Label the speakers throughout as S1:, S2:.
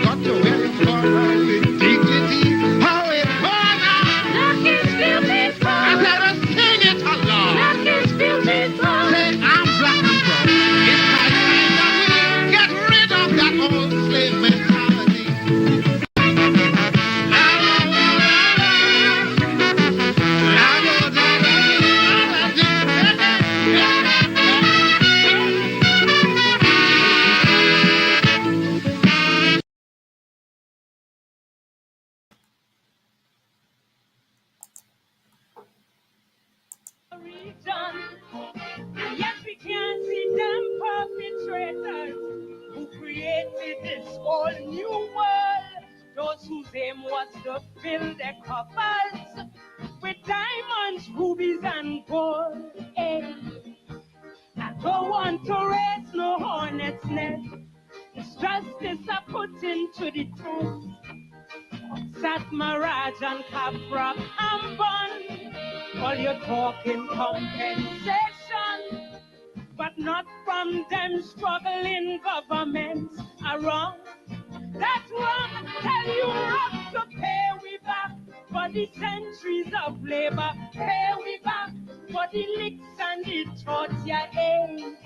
S1: got to wear it for with dignity. How it burn out.
S2: Look, it's beautiful.
S1: I said, sing it along.
S2: Look, it's beautiful.
S1: Say, I'm black and brown. It's high time that we get rid of that old slave mentality.
S2: And yet we can't see them perpetrators who created this whole new world. Those whose aim was to fill their coffers with diamonds, rubies, and gold. Hey, I don't want to raise no hornet's nest. It's justice I put into the test. Satmaraj and Capra and Bun. All you're talking compensation, but not from them struggling governments are wrong. That's wrong. Tell Europe to pay we back for the centuries of labor. Pay we back for the licks and the torture aid.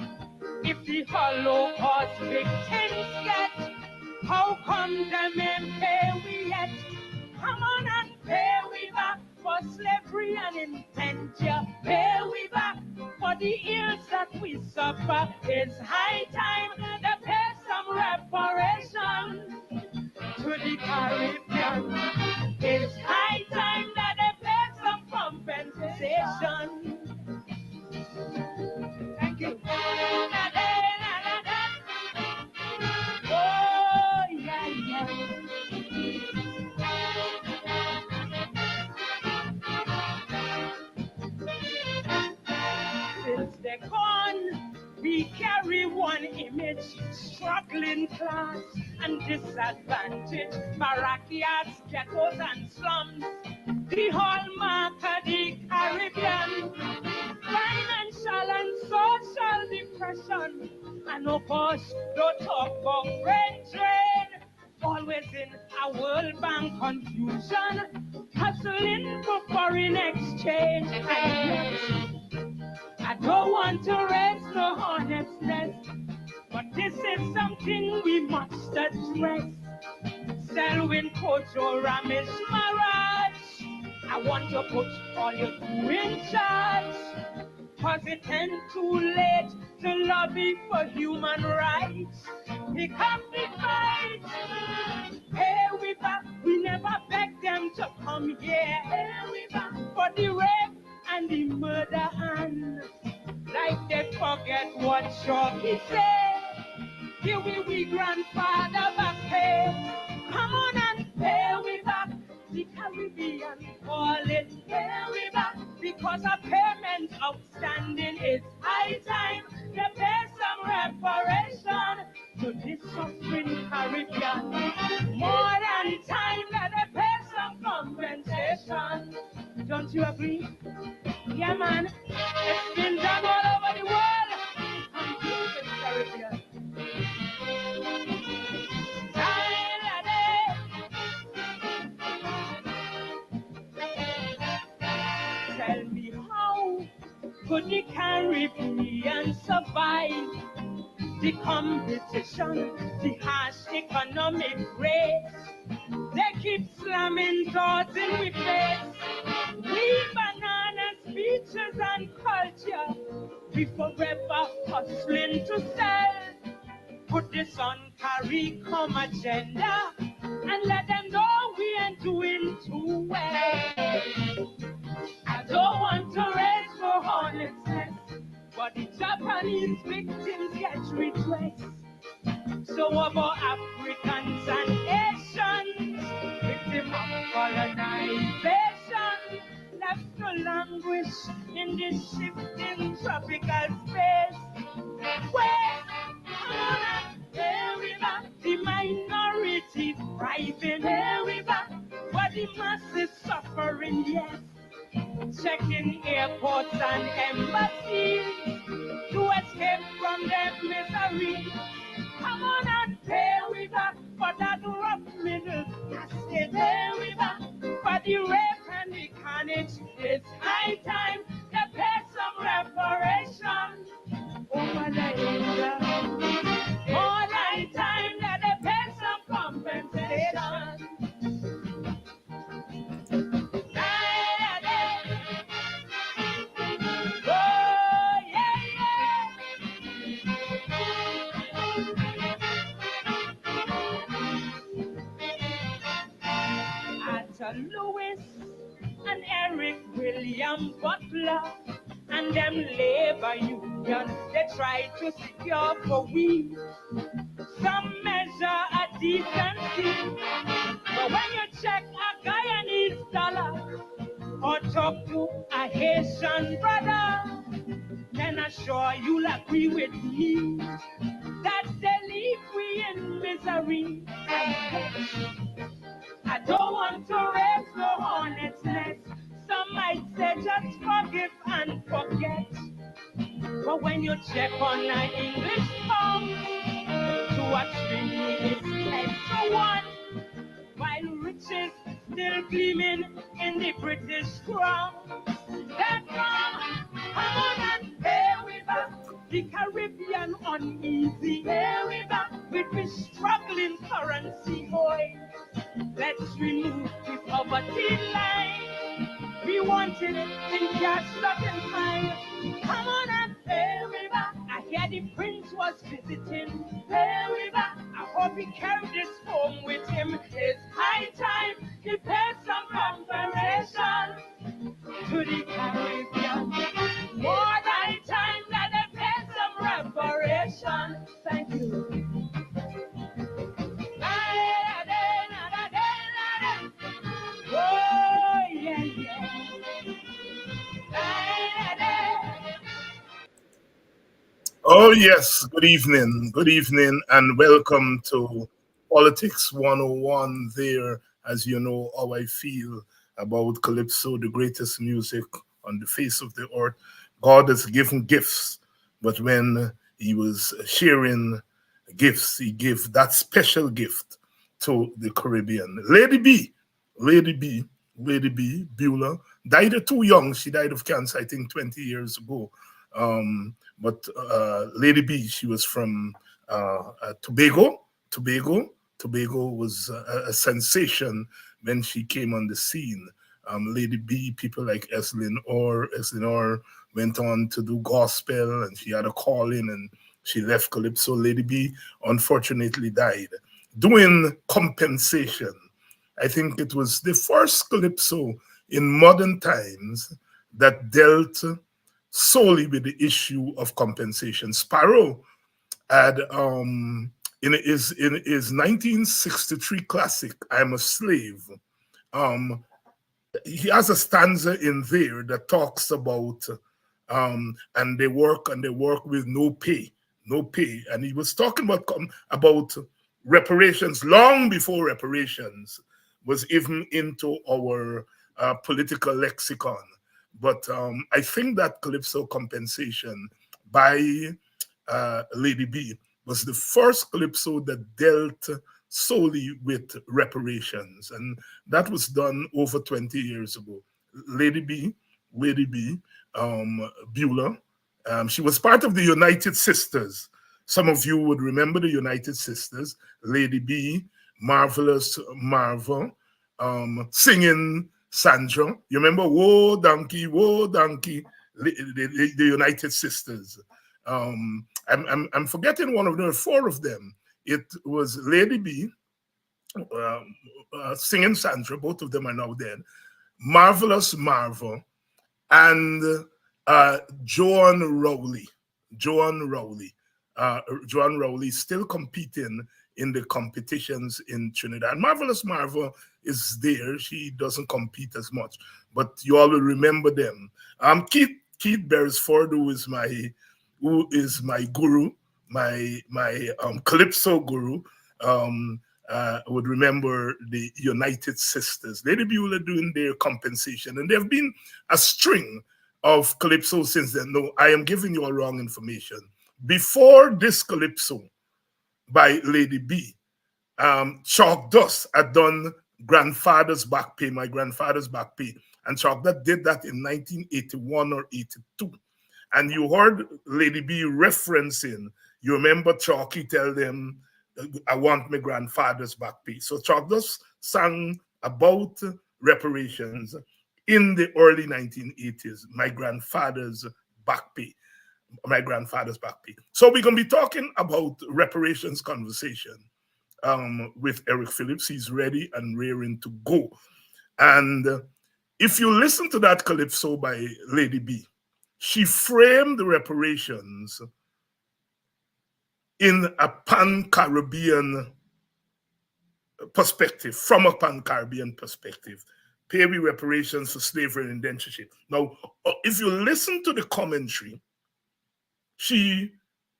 S2: If the Holocaust victims get, how come them ain't pay we yet? Come on and pay we back for slavery and indenture. Pay we back for the ills that we suffer. It's high time to pay some reparation to the Caribbean. It's high time that they pay some compensation. Thank you. Oh, yeah, yeah. Since they're gone, we carry one image, struggling class and disadvantaged, barrackyards, ghettos and slums, the hallmark of the Caribbean, financial and social depression, and of course, don't talk about brain drain, always in a World Bank confusion, hustling for foreign exchange, and yet, I don't want to raise no hornet's nest, but this is something we must address. Selwyn Kojo Ramesh Maharaj, I want to put all you two in charge, cause it ain't too late to lobby for human rights. Pick up the fight. Hey, we back. We never beg them to come here. Hey, we back for the rape and the murder, and like they forget what Shoki said. Here we grandfather back pay. Come on and pay we back. The Caribbean call it pay we back, because a payment outstanding is high time to pay some reparation to this suffering Caribbean. More than time that they pay some compensation. Don't you agree? Yeah, man. It's been done all over the world. Come to the Caribbean. Tell me, how could the Caribbean survive the competition, the harsh economic race? They keep slamming doors in we face. We bananas, beaches and culture, we forever hustling to sell. Put this on CARICOM agenda and let them know we ain't doing too well. I don't want to raise for hornet's nest, but the Japanese victims get redress. So about Africans and Asians, victims of colonization, left to languish in this shifting tropical space. Where, come on and here we back, the minority thriving, here we back, but the masses suffering, yes. Checking airports and embassies to escape from their misery. Come on and pay we back for that rough middle. I say there we back for the rape and the carnage. It's high time to pay some reparation. Over the Israel. More than time that they pay some compensation. Oh, yeah, yeah. At Lewis and Eric William Butler and them labor union, they try to secure for we some measure of decency. But when you check a Guyanese dollar or talk to a Haitian brother, then I'm sure you'll agree with me that they leave we in misery. I don't want to raise no hornet's nest. Some might say just forgive and forget. But when you check on an English pound, 2 or 3 is 10 to 1, while riches still gleaming in the British crown. That come on and pay we back. The Caribbean uneasy, pay we back with the struggling currency, boy. Let's remove the poverty line. We want it in cash, not in kind. Come on and pay me back. I hear the prince was visiting. Pay me back. I hope he carried this home with him. It's high time he paid some compensation to the Caribbean. More than time that they pay some reparation. Thank you. Oh, yeah, yeah.
S3: Oh, yes. Good evening, and welcome to Politics 101. There, as you know, how I feel about Calypso, the greatest music on the face of the earth. God has given gifts, but when He was sharing gifts, He gave that special gift to the Caribbean. Lady B, Lady B, Beulah, died too young. She died of cancer, I think, 20 years ago. But Lady B, she was from Tobago. Tobago was a sensation when she came on the scene. Lady B, people like Eslin Orr went on to do gospel, and she had a calling, and she left Calypso. Lady B unfortunately died. Doing compensation, I think it was the first Calypso in modern times that dealt solely with the issue of compensation. Sparrow had in his 1963 classic, I'm a Slave, he has a stanza in there that talks about and they work with no pay, and he was talking about reparations long before reparations was even into our political lexicon. But I think that Calypso compensation by Lady B was the first Calypso that dealt solely with reparations, and that was done over 20 years ago. Lady B, Beulah, she was part of the United Sisters. Some of you would remember the United Sisters. Lady B, Marvelous Marvel, singing Sandra. You remember Whoa Donkey, the United Sisters. I'm forgetting one of them, 4 of them. It was Lady B, singing Sandra, both of them are now dead, Marvelous Marvel, and Joan Rowley. Joan Rowley still competing in the competitions in Trinidad. Marvelous Marvel is there. She doesn't compete as much, but you all will remember them. Keith Beresford, who is my guru, my Calypso guru, would remember the United Sisters. Lady Beulah doing their compensation, and there have been a string of Calypso since then. No, I am giving you a wrong information. Before this Calypso by Lady B, Chalk Dust had done Grandfather's Back Pay, My Grandfather's Back Pay. And Chalk Dust did that in 1981 or 82. And you heard Lady B referencing, you remember Chalky tell them, I want my grandfather's back pay. So Chalk Dust sang about reparations in the early 1980s, my grandfather's back pay. My grandfather's back pay. So we're going to be talking about reparations conversation with Eric Phillips. He's ready and raring to go. And if you listen to that calypso by Lady B, she framed the reparations in a pan-Caribbean perspective, from a pan-Caribbean perspective. Pay we reparations for slavery and indentureship. Now, if you listen to the commentary, she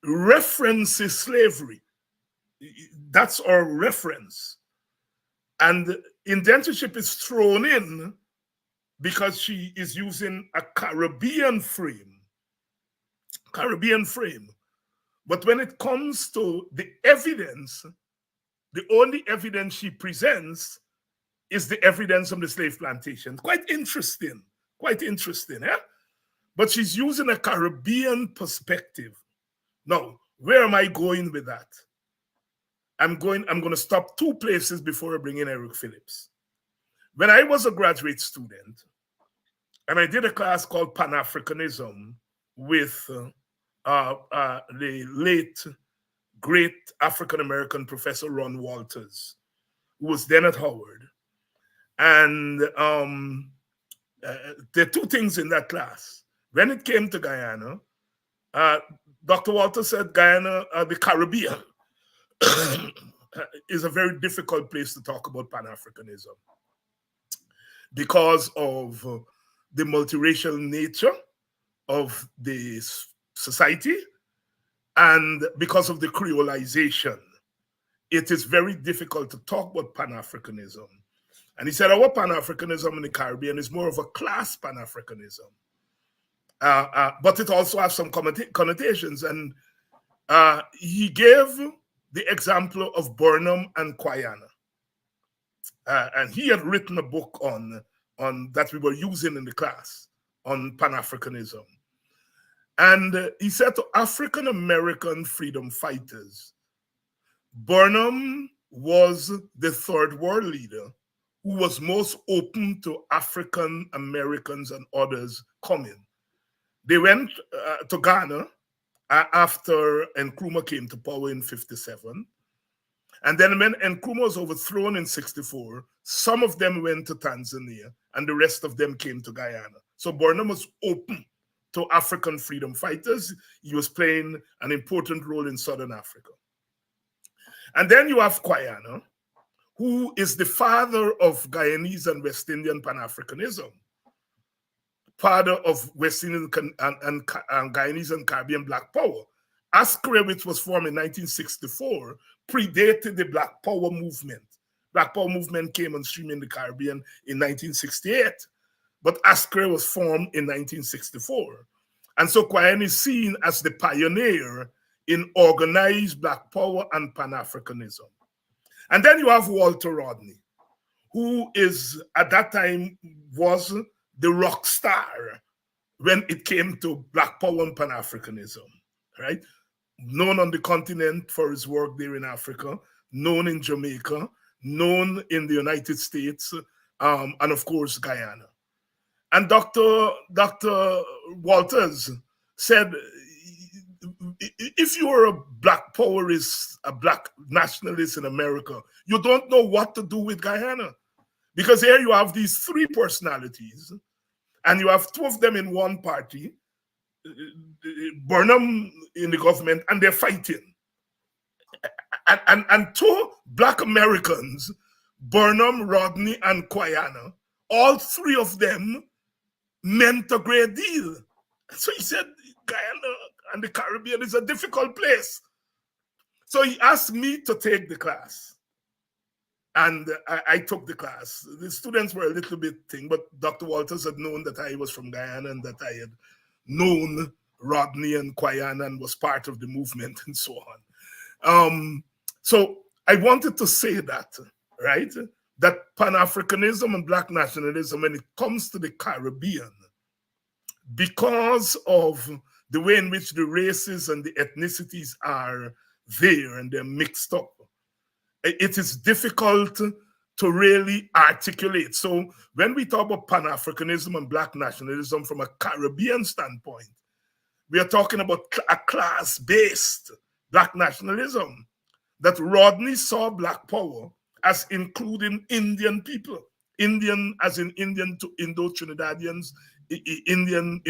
S3: references slavery. That's our reference. And indentureship is thrown in because she is using a Caribbean frame. But when it comes to the evidence, the only evidence she presents is the evidence from the slave plantation. Quite interesting, eh? But she's using a Caribbean perspective. Now, where am I going with that? I'm going to stop two places before I bring in Eric Phillips. When I was a graduate student, and I did a class called Pan-Africanism with the late, great African-American professor Ron Walters, who was then at Howard. And there are two things in that class. When it came to Guyana, Dr. Walters said Guyana, the Caribbean, is a very difficult place to talk about Pan-Africanism because of the multiracial nature of the society and because of the creolization. It is very difficult to talk about Pan-Africanism. And he said our Pan-Africanism in the Caribbean is more of a class Pan-Africanism. But it also has some connotations. And he gave the example of Burnham and Guyana. And he had written a book on that we were using in the class on Pan-Africanism. And he said to African American freedom fighters, Burnham was the third world leader who was most open to African Americans and others coming. They went to Ghana after Nkrumah came to power in 1957. And then when Nkrumah was overthrown in 1964, some of them went to Tanzania and the rest of them came to Guyana. So Burnham was open to African freedom fighters. He was playing an important role in Southern Africa. And then you have Guyana, who is the father of Guyanese and West Indian Pan-Africanism, father of West Indian and Guyanese and Caribbean Black Power. ASCRE, which was formed in 1964, predated the Black Power movement. Black Power movement came on stream in the Caribbean in 1968, but ASCRE was formed in 1964. And so Guyana is seen as the pioneer in organized Black Power and Pan-Africanism. And then you have Walter Rodney, who is, at that time, was the rock star when it came to Black Power and Pan-Africanism, right? Known on the continent for his work there in Africa, known in Jamaica, known in the United States, and of course, Guyana. And Dr. Walters said, if you are a Black powerist, a Black nationalist in America, you don't know what to do with Guyana. Because here you have these three personalities, and you have two of them in one party, Burnham in the government, and they're fighting. And two Black Americans, Burnham, Rodney, and Guyana, all three of them meant a great deal. So he said, Guyana and the Caribbean is a difficult place. So he asked me to take the class. And I took the class. The students were a little bit thing, but Dr. Walters had known that I was from Guyana and that I had known Rodney and Guyana and was part of the movement and so on. So I wanted to say that, right? That Pan-Africanism and Black nationalism, when it comes to the Caribbean, because of the way in which the races and the ethnicities are there and they're mixed up, it is difficult to really articulate. So when we talk about Pan-Africanism and Black nationalism from a Caribbean standpoint, we are talking about a class-based Black nationalism, that Rodney saw Black power as including Indian people, Indian as in Indian to Indo-Trinidadians, Indian,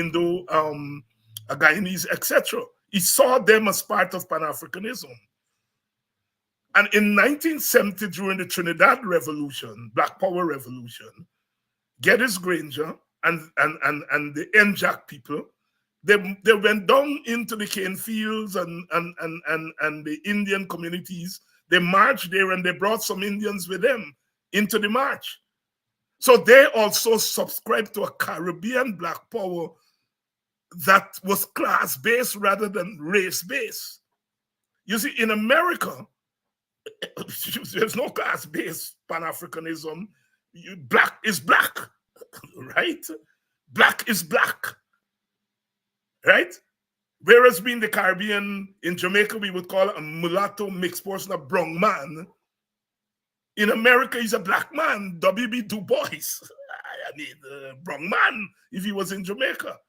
S3: Guyanese, etc. He saw them as part of Pan-Africanism. And in 1970, during the Trinidad Revolution, Black Power Revolution, Geddes Granger and the NJAC people, they went down into the cane fields and the Indian communities. They marched there and they brought some Indians with them into the march. So they also subscribed to a Caribbean Black Power that was class-based rather than race-based. You see, in America, there's no class-based Pan-Africanism. Black is black, right? Black is black, right? Whereas being the Caribbean, in Jamaica, we would call a mulatto mixed person, a brown man. In America, he's a black man, W.B. Du Bois. I mean, a brown man if he was in Jamaica,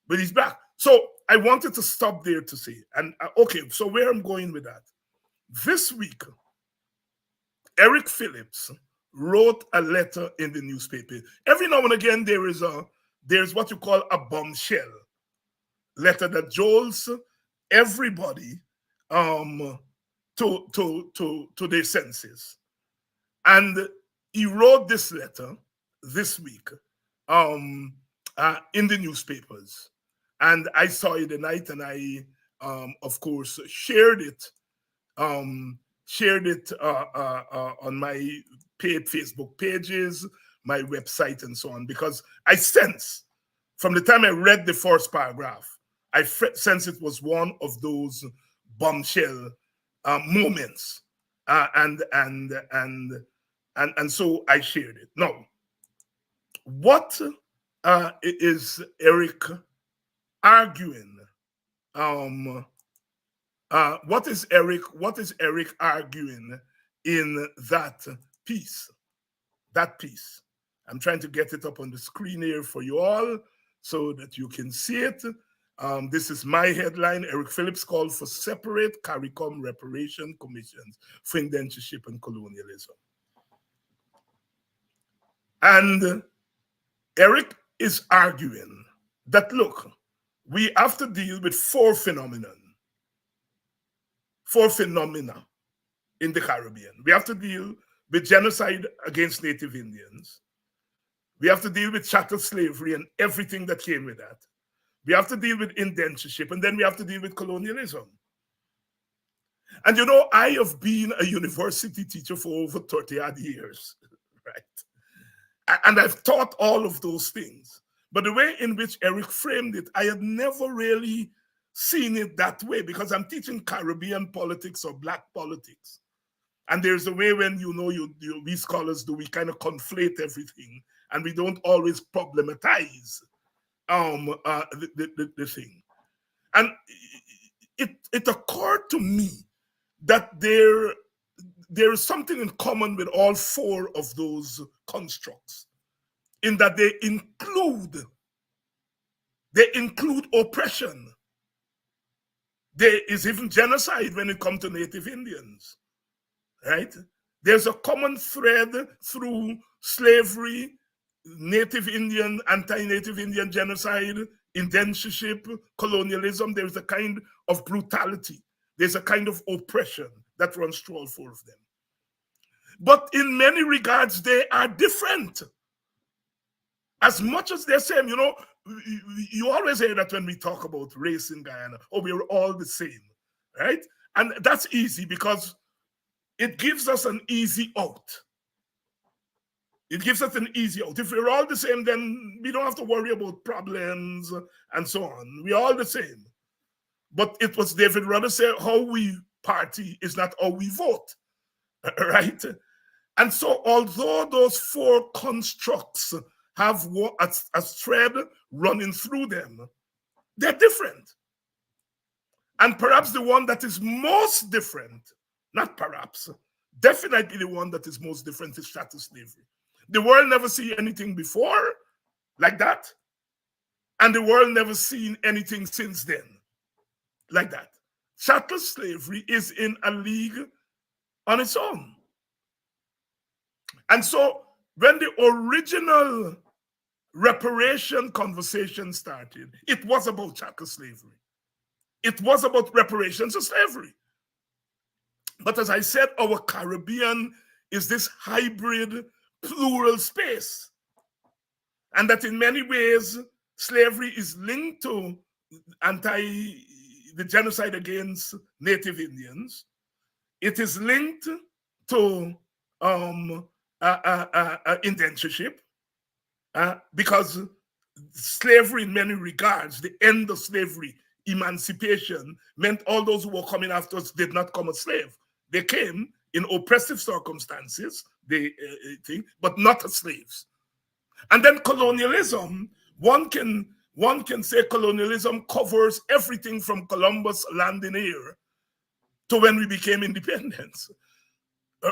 S3: but he's black. So I wanted to stop there to say, and okay, so where I'm going with that. This week, Eric Phillips wrote a letter in the newspaper. Every now and again, there's what you call a bombshell letter that jolts everybody to their senses. And he wrote this letter this week in the newspapers. And I saw it tonight, and I, of course, shared it on my paid Facebook pages, my website, and so on, because I sense from the time I read the first paragraph, I sense it was one of those bombshell moments, and so I shared it. Now, what is Eric arguing? What is Eric arguing in that piece? That piece. I'm trying to get it up on the screen here for you all so that you can see it. This is my headline. Eric Phillips called for separate CARICOM reparation commissions for indentureship and colonialism. And Eric is arguing that, look, we have to deal with four phenomena in the Caribbean. We have to deal with genocide against Native Indians. We have to deal with chattel slavery and everything that came with that. We have to deal with indentureship, and then we have to deal with colonialism. And you know, I have been a university teacher for over 30-odd years, right? And I've taught all of those things. But the way in which Eric framed it, I had never really seen it that way, because I'm teaching Caribbean politics or Black politics. And there's a way when, we scholars do, we kind of conflate everything, and we don't always problematize the thing. And it occurred to me that there is something in common with all four of those constructs, in that they include oppression. There is even genocide when it comes to Native Indians, right? There's a common thread through slavery, Native Indian, anti-Native Indian genocide, indentureship, colonialism. There's a kind of brutality. There's a kind of oppression that runs through all four of them. But in many regards, they are different. As much as they're same, you always hear that when we talk about race in Guyana, we're all the same, right? And that's easy because it gives us an easy out. It gives us an easy out. If we're all the same, then we don't have to worry about problems and so on. We're all the same. But it was David Rudder said, how we party is not how we vote. right? And so, although those four constructs have a thread running through them, they're different. And perhaps the one that is most different, not perhaps, definitely the one that is most different is chattel slavery. The world never see anything before like that, and the world never seen anything since then like that. Chattel slavery is in a league on its own. And so when the original reparation conversation started, it was about chattel slavery. It was about reparations of slavery. But as I said, our Caribbean is this hybrid plural space. And that in many ways, slavery is linked to the genocide against Native Indians. It is linked to indentureship, because slavery in many regards, the end of slavery, emancipation, meant all those who were coming after us did not come as slaves. They came in oppressive circumstances, but not as slaves. And then colonialism, one can say colonialism covers everything from Columbus landing here to when we became independent.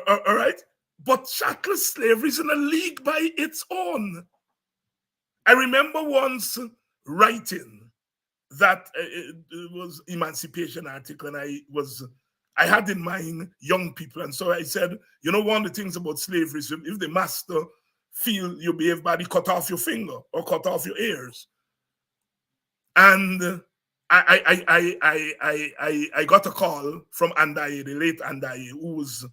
S3: All right? But chattel slavery is in a league by its own. I remember once writing that it was emancipation article, and I had in mind young people, and so I said, you know, one of the things about slavery is if the master feel you behave badly, cut off your finger or cut off your ears. And I got a call from Andaye, the late Andaye, who was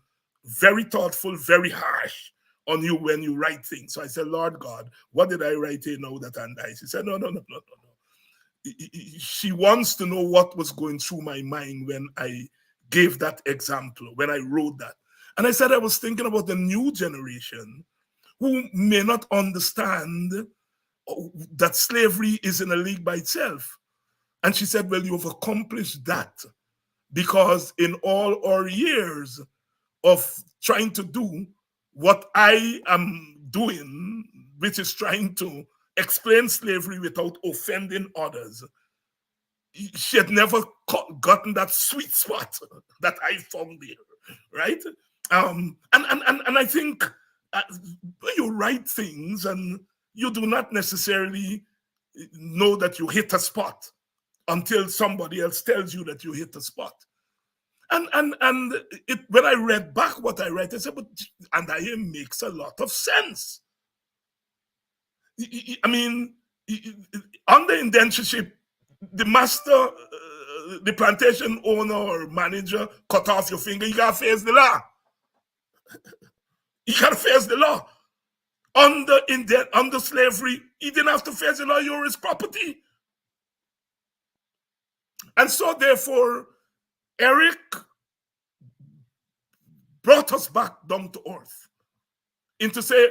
S3: very thoughtful, very harsh on you when you write things. So I said, Lord God, what did I write here now that Andaye? She said, no. She wants to know what was going through my mind when I gave that example, when I wrote that. And I said, I was thinking about the new generation who may not understand that slavery is in a league by itself. And she said, well, you've accomplished that because in all our years of trying to do what I am doing, which is trying to explain slavery without offending others, she had never gotten that sweet spot that I found there, right? And I think when you write things and you do not necessarily know that you hit a spot until somebody else tells you that you hit a spot. And when I read back what I read, I said, but Andaye makes a lot of sense. I mean, under indentureship, the master, the plantation owner or manager cut off your finger, you gotta face the law. You gotta face the law. Under slavery, he didn't have to face the law, you were his property. And so therefore, Eric brought us back down to earth. And to say,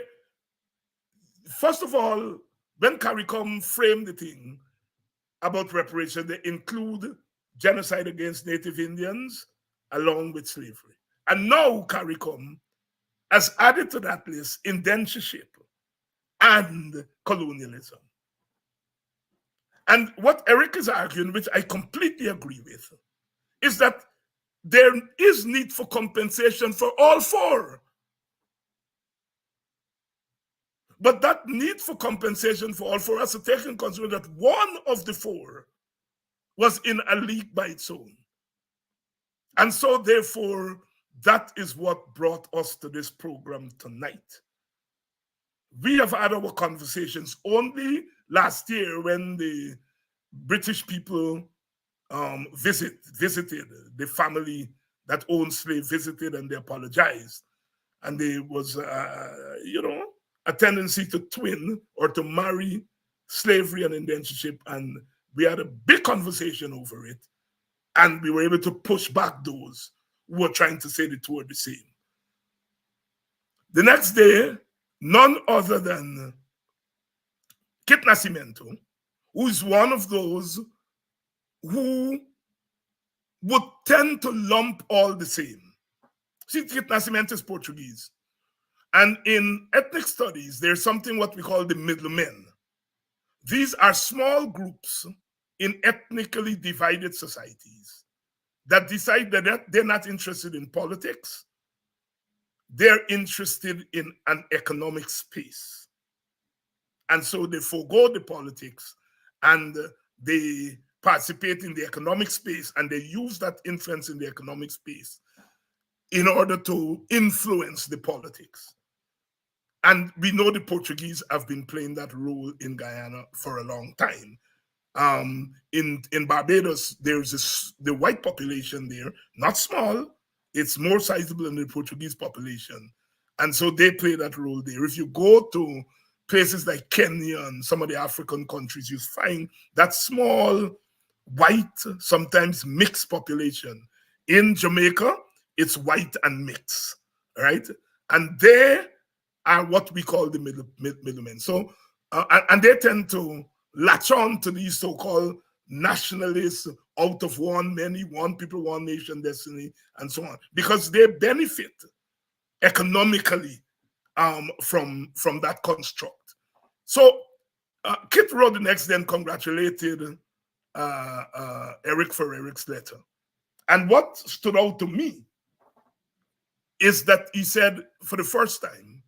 S3: first of all, when CARICOM framed the thing about reparation, they include genocide against Native Indians along with slavery. And now CARICOM has added to that list indentureship and colonialism. And what Eric is arguing, which I completely agree with, is that there is need for compensation for all four. But that need for compensation for all four has to take into consideration that one of the four was in a league by its own. And so therefore, that is what brought us to this program tonight. We have had our conversations only last year when the British people visited the family that owned slaves, visited, and they apologized. And there was, a tendency to twin or to marry slavery and indentureship. And we had a big conversation over it. And we were able to push back those who were trying to say the two are the same. The next day, none other than Kit Nascimento, who is one of those who would tend to lump all the same. Tito Nascimento is Portuguese. And in ethnic studies, there's something what we call the middlemen. These are small groups in ethnically divided societies that decide that they're not interested in politics. They're interested in an economic space. And so they forego the politics and they participate in the economic space, and they use that influence in the economic space in order to influence the politics. And we know the Portuguese have been playing that role in Guyana for a long time. In Barbados, there's the white population there, not small. It's more sizable than the Portuguese population. And so they play that role there. If you go to places like Kenya and some of the African countries, you find that small, white, sometimes mixed population. In Jamaica, it's white and mixed, right? And they are what we call the middlemen. So, and they tend to latch on to these so-called nationalists, out of one, many, one people, one nation, destiny, and so on, because they benefit economically from that construct. So Kit Rodenix then congratulated Eric for Eric's letter. And what stood out to me is that he said, for the first time,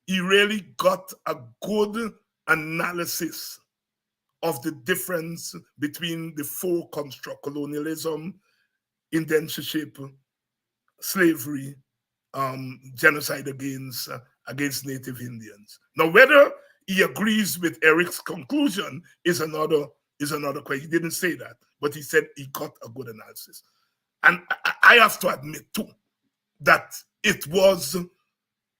S3: he really got a good analysis of the difference between the four constructs: colonialism, indentureship, slavery, genocide against Native Indians. Now, whether he agrees with Eric's conclusion is another question. He didn't say that, but he said he got a good analysis. And I have to admit too that it was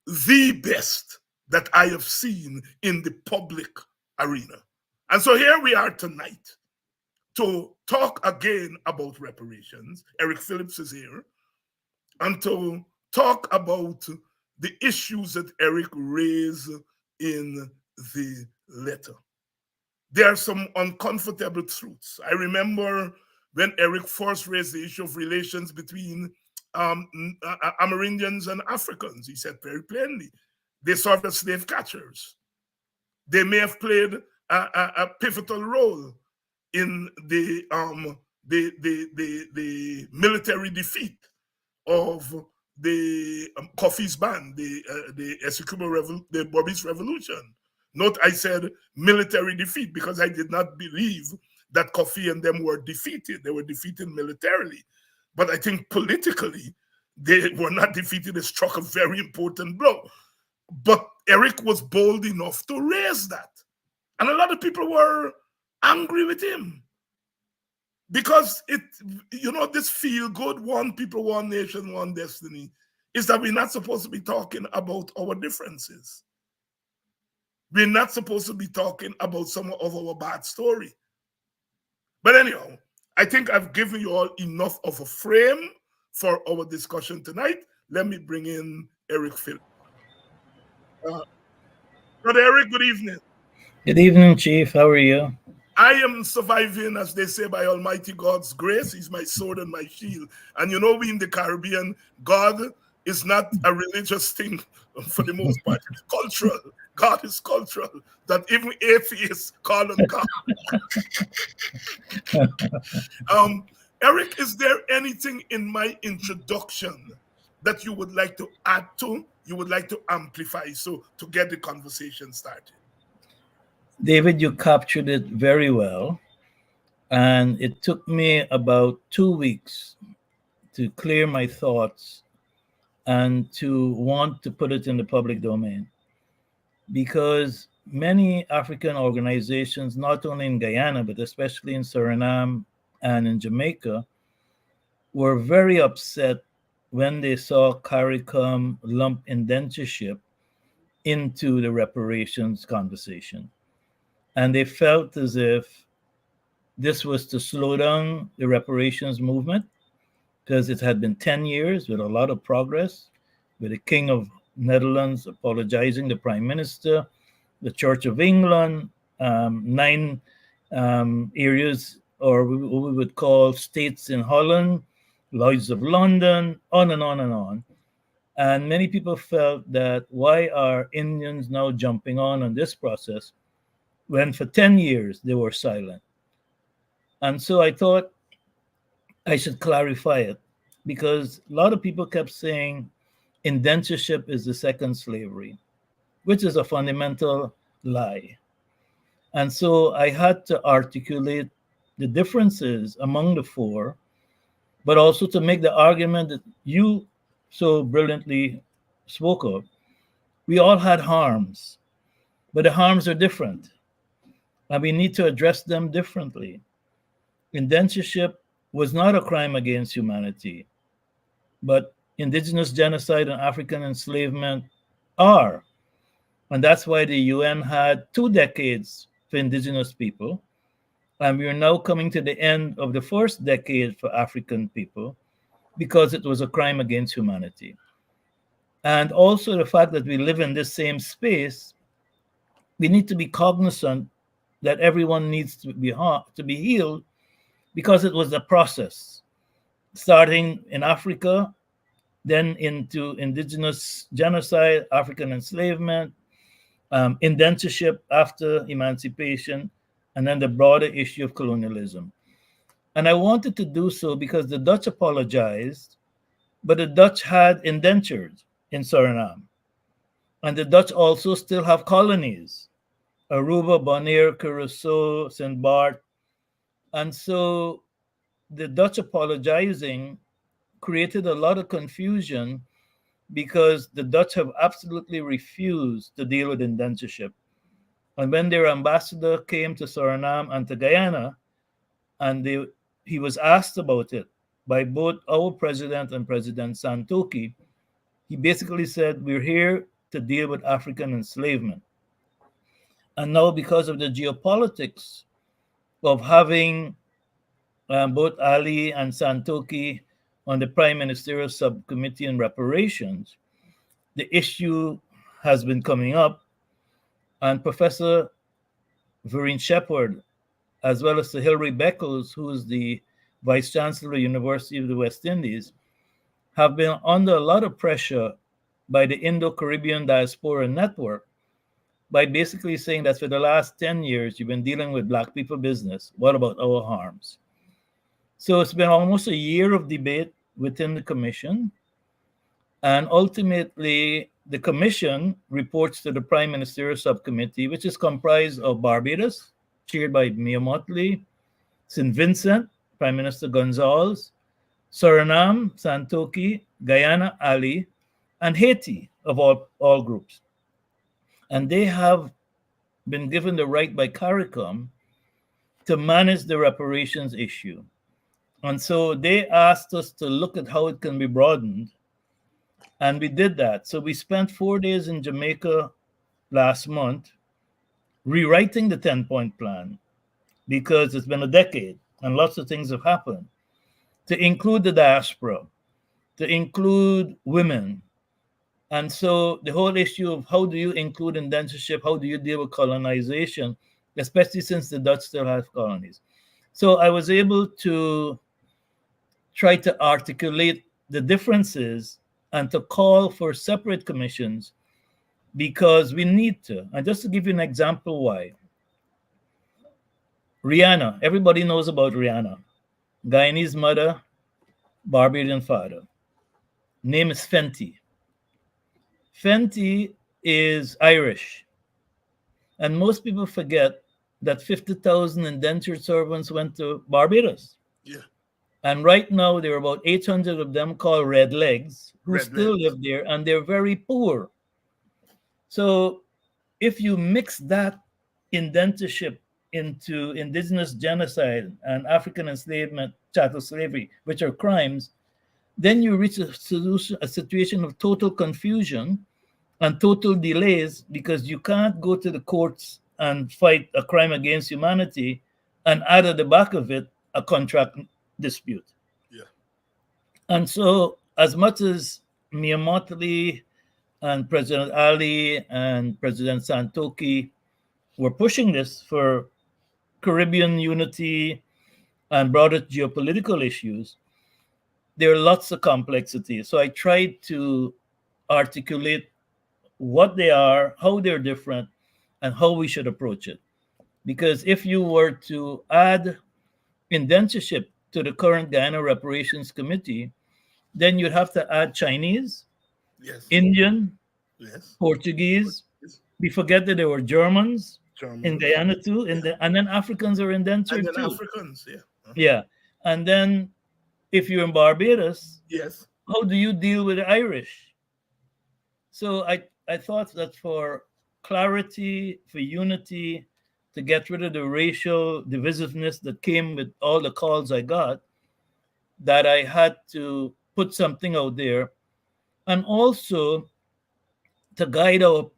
S3: the best that I have seen in the public arena. And so here we are tonight to talk again about reparations. Eric Phillips is here, and to talk about the issues that Eric raised in the letter. There are some uncomfortable truths. I remember when Eric first raised the issue of relations between Amerindians and Africans. He said very plainly, they served as slave catchers. They may have played a pivotal role in the military defeat of the Kofi's band, the Essecubo the Bobby's Revolution. Note I said military defeat because I did not believe that Kofi and them were defeated. They were defeated militarily. But I think politically, they were not defeated. They struck a very important blow. But Eric was bold enough to raise that. And a lot of people were angry with him. Because this feel good, one people, one nation, one destiny, is that we're not supposed to be talking about our differences. We're not supposed to be talking about some of our bad story. But anyhow, I think I've given you all enough of a frame for our discussion tonight. Let me bring in Eric Phillips. Brother Eric, good evening.
S4: Good evening, Chief. How are you?
S3: I am surviving, as they say, by Almighty God's grace. He's my sword and my shield. And we in the Caribbean, God is not a religious thing for the most part. It's cultural. God is cultural. That even atheists call him God. Eric, is there anything in my introduction that you would like to add to, you would like to amplify, so to get the conversation started?
S4: David, you captured it very well. And it took me about 2 weeks to clear my thoughts and to want to put it in the public domain. Because many African organizations, not only in Guyana, but especially in Suriname and in Jamaica, were very upset when they saw CARICOM lump indentureship into the reparations conversation. And they felt as if this was to slow down the reparations movement, because it had been 10 years with a lot of progress, with the King of Netherlands apologizing, the Prime Minister, the Church of England, 9 areas, or what we would call states in Holland, Lloyds of London, on and on and on. And many people felt that why are Indians now jumping on this process when for 10 years they were silent? And so I thought I should clarify it because a lot of people kept saying indentureship is the second slavery, which is a fundamental lie. And so I had to articulate the differences among the four, but also to make the argument that you so brilliantly spoke of. We all had harms, but the harms are different, and we need to address them differently. Indentureship was not a crime against humanity, but indigenous genocide and African enslavement are. And that's why the UN had 2 decades for indigenous people. And we are now coming to the end of the first decade for African people because it was a crime against humanity. And also the fact that we live in this same space, we need to be cognizant that everyone needs to be healed because it was a process starting in Africa, then into indigenous genocide, African enslavement, indentureship after emancipation, and then the broader issue of colonialism. And I wanted to do so because the Dutch apologized, but the Dutch had indentures in Suriname. And the Dutch also still have colonies, Aruba, Bonaire, Curacao, St. Bart. And so the Dutch apologizing created a lot of confusion because the Dutch have absolutely refused to deal with indentureship. And when their ambassador came to Suriname and to Guyana, and he was asked about it by both our president and President Santoki, he basically said, we're here to deal with African enslavement. And now because of the geopolitics of having both Ali and Santoki on the Prime Ministerial Subcommittee on Reparations, the issue has been coming up. And Professor Vereen Shepherd, as well as Sir Hilary Beckles, who is the Vice Chancellor of the University of the West Indies, have been under a lot of pressure by the Indo-Caribbean Diaspora Network by basically saying that for the last 10 years, you've been dealing with Black people business. What about our harms? So it's been almost a year of debate within the commission. And ultimately, the commission reports to the Prime Ministerial Subcommittee, which is comprised of Barbados, chaired by Mia Motley, St. Vincent, Prime Minister Gonzalez, Suriname, Santoki, Guyana, Ali, and Haiti, of all groups. And they have been given the right by CARICOM to manage the reparations issue. And so they asked us to look at how it can be broadened. And we did that. So we spent 4 days in Jamaica last month rewriting the 10-point plan because it's been a decade and lots of things have happened, to include the diaspora, to include women. And so the whole issue of how do you include indentureship, how do you deal with colonization, especially since the Dutch still have colonies. So I was able to try to articulate the differences and to call for separate commissions because we need to. And just to give you an example why. Rihanna, everybody knows about Rihanna. Guyanese mother, Barbadian father. Name is Fenty. Fenty is Irish. And most people forget that 50,000 indentured servants went to Barbados.
S3: Yeah.
S4: And right now, there are about 800 of them called red legs who still live there, and they're very poor. So if you mix that indentureship into indigenous genocide and African enslavement, chattel slavery, which are crimes, then you reach a situation of total confusion and total delays because you can't go to the courts and fight a crime against humanity and add at the back of it a contract dispute.
S3: Yeah.
S4: And so as much as Mia Motley and President Ali and President Santoki were pushing this for Caribbean unity and broader geopolitical issues, there are lots of complexity. So I tried to articulate what they are, how they're different, and how we should approach it. Because if you were to add indentureship to the current Guyana Reparations Committee, then you'd have to add Chinese,
S3: Yes.
S4: Indian,
S3: Yes.
S4: Portuguese.
S3: Yes.
S4: We forget that there were Germans in
S3: Germans.
S4: Guyana too, and then Africans are
S3: And
S4: indentured
S3: then
S4: too.
S3: Africans. Yeah.
S4: Yeah. And then if you're in Barbados,
S3: Yes.
S4: how do you deal with the Irish? So I thought that for clarity, for unity, to get rid of the racial divisiveness that came with all the calls I got, that I had to put something out there, and also to guide our,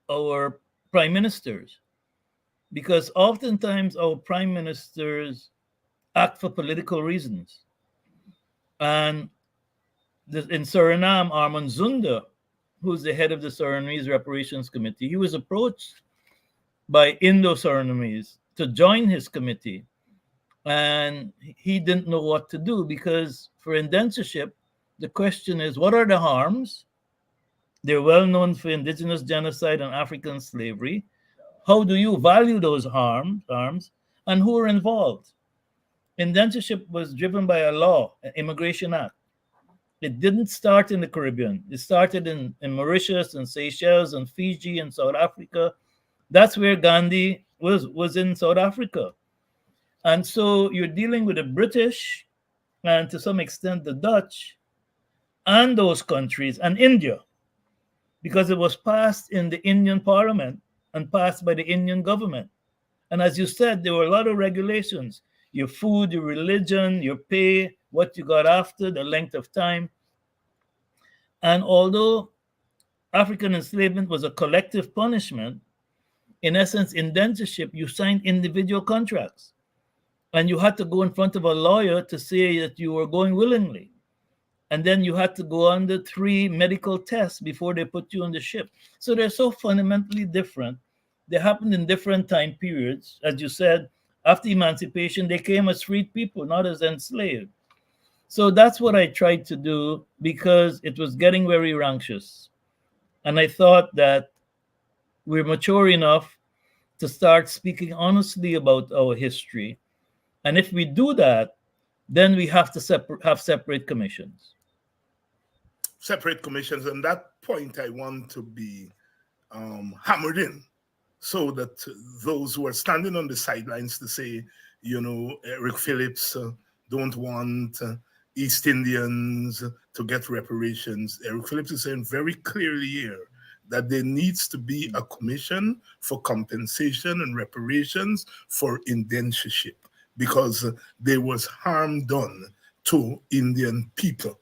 S4: our prime ministers, because oftentimes our prime ministers act for political reasons. And in Suriname, Armand Zunda, who's the head of the Surinamese Reparations Committee, he was approached by Indo-Surinamese to join his committee. And he didn't know what to do, because for indentureship, the question is, what are the harms? They're well known for indigenous genocide and African slavery. How do you value those harms, and who are involved? Indentureship was driven by a law, an Immigration Act. It didn't start in the Caribbean. It started in Mauritius and Seychelles and Fiji and South Africa. That's where Gandhi was in South Africa. And so you're dealing with the British and to some extent the Dutch and those countries and India, because it was passed in the Indian parliament and passed by the Indian government. And as you said, there were a lot of regulations: your food, your religion, your pay, what you got after, the length of time. And although African enslavement was a collective punishment, in essence, indentureship, you signed individual contracts. And you had to go in front of a lawyer to say that you were going willingly. And then you had to go under 3 medical tests before they put you on the ship. So they're so fundamentally different. They happened in different time periods. As you said, after emancipation, they came as freed people, not as enslaved. So that's what I tried to do, because it was getting very rambunctious. And I thought that we're mature enough to start speaking honestly about our history. And if we do that, then we have to have separate commissions.
S3: Separate commissions. And that point I want to be hammered in, so that those who are standing on the sidelines to say, Eric Phillips don't want East Indians to get reparations. Eric Phillips is saying very clearly here that there needs to be a commission for compensation and reparations for indentureship, because there was harm done to Indian people.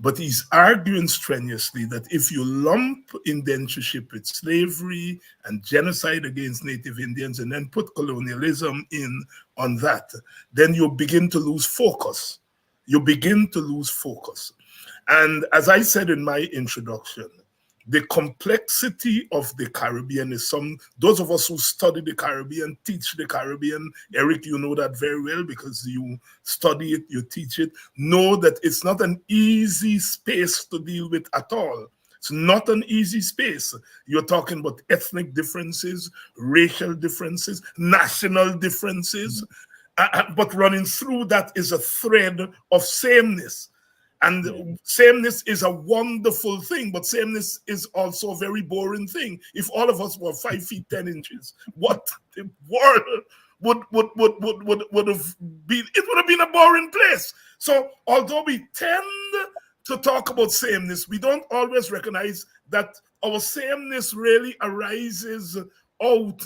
S3: But he's arguing strenuously that if you lump indentureship with slavery and genocide against Native Indians and then put colonialism in on that, then you begin to lose focus. You begin to lose focus. And as I said in my introduction, the complexity of the Caribbean is those of us who study the Caribbean, teach the Caribbean, Eric, you know that very well because you study it, you teach it, know that it's not an easy space to deal with at all. It's not an easy space. You're talking about ethnic differences, racial differences, national differences, but running through that is a thread of sameness. And sameness is a wonderful thing, but sameness is also a very boring thing. If all of us were 5 feet 10 inches, what the world would have been? It would have been a boring place. So although we tend to talk about sameness, we don't always recognize that our sameness really arises out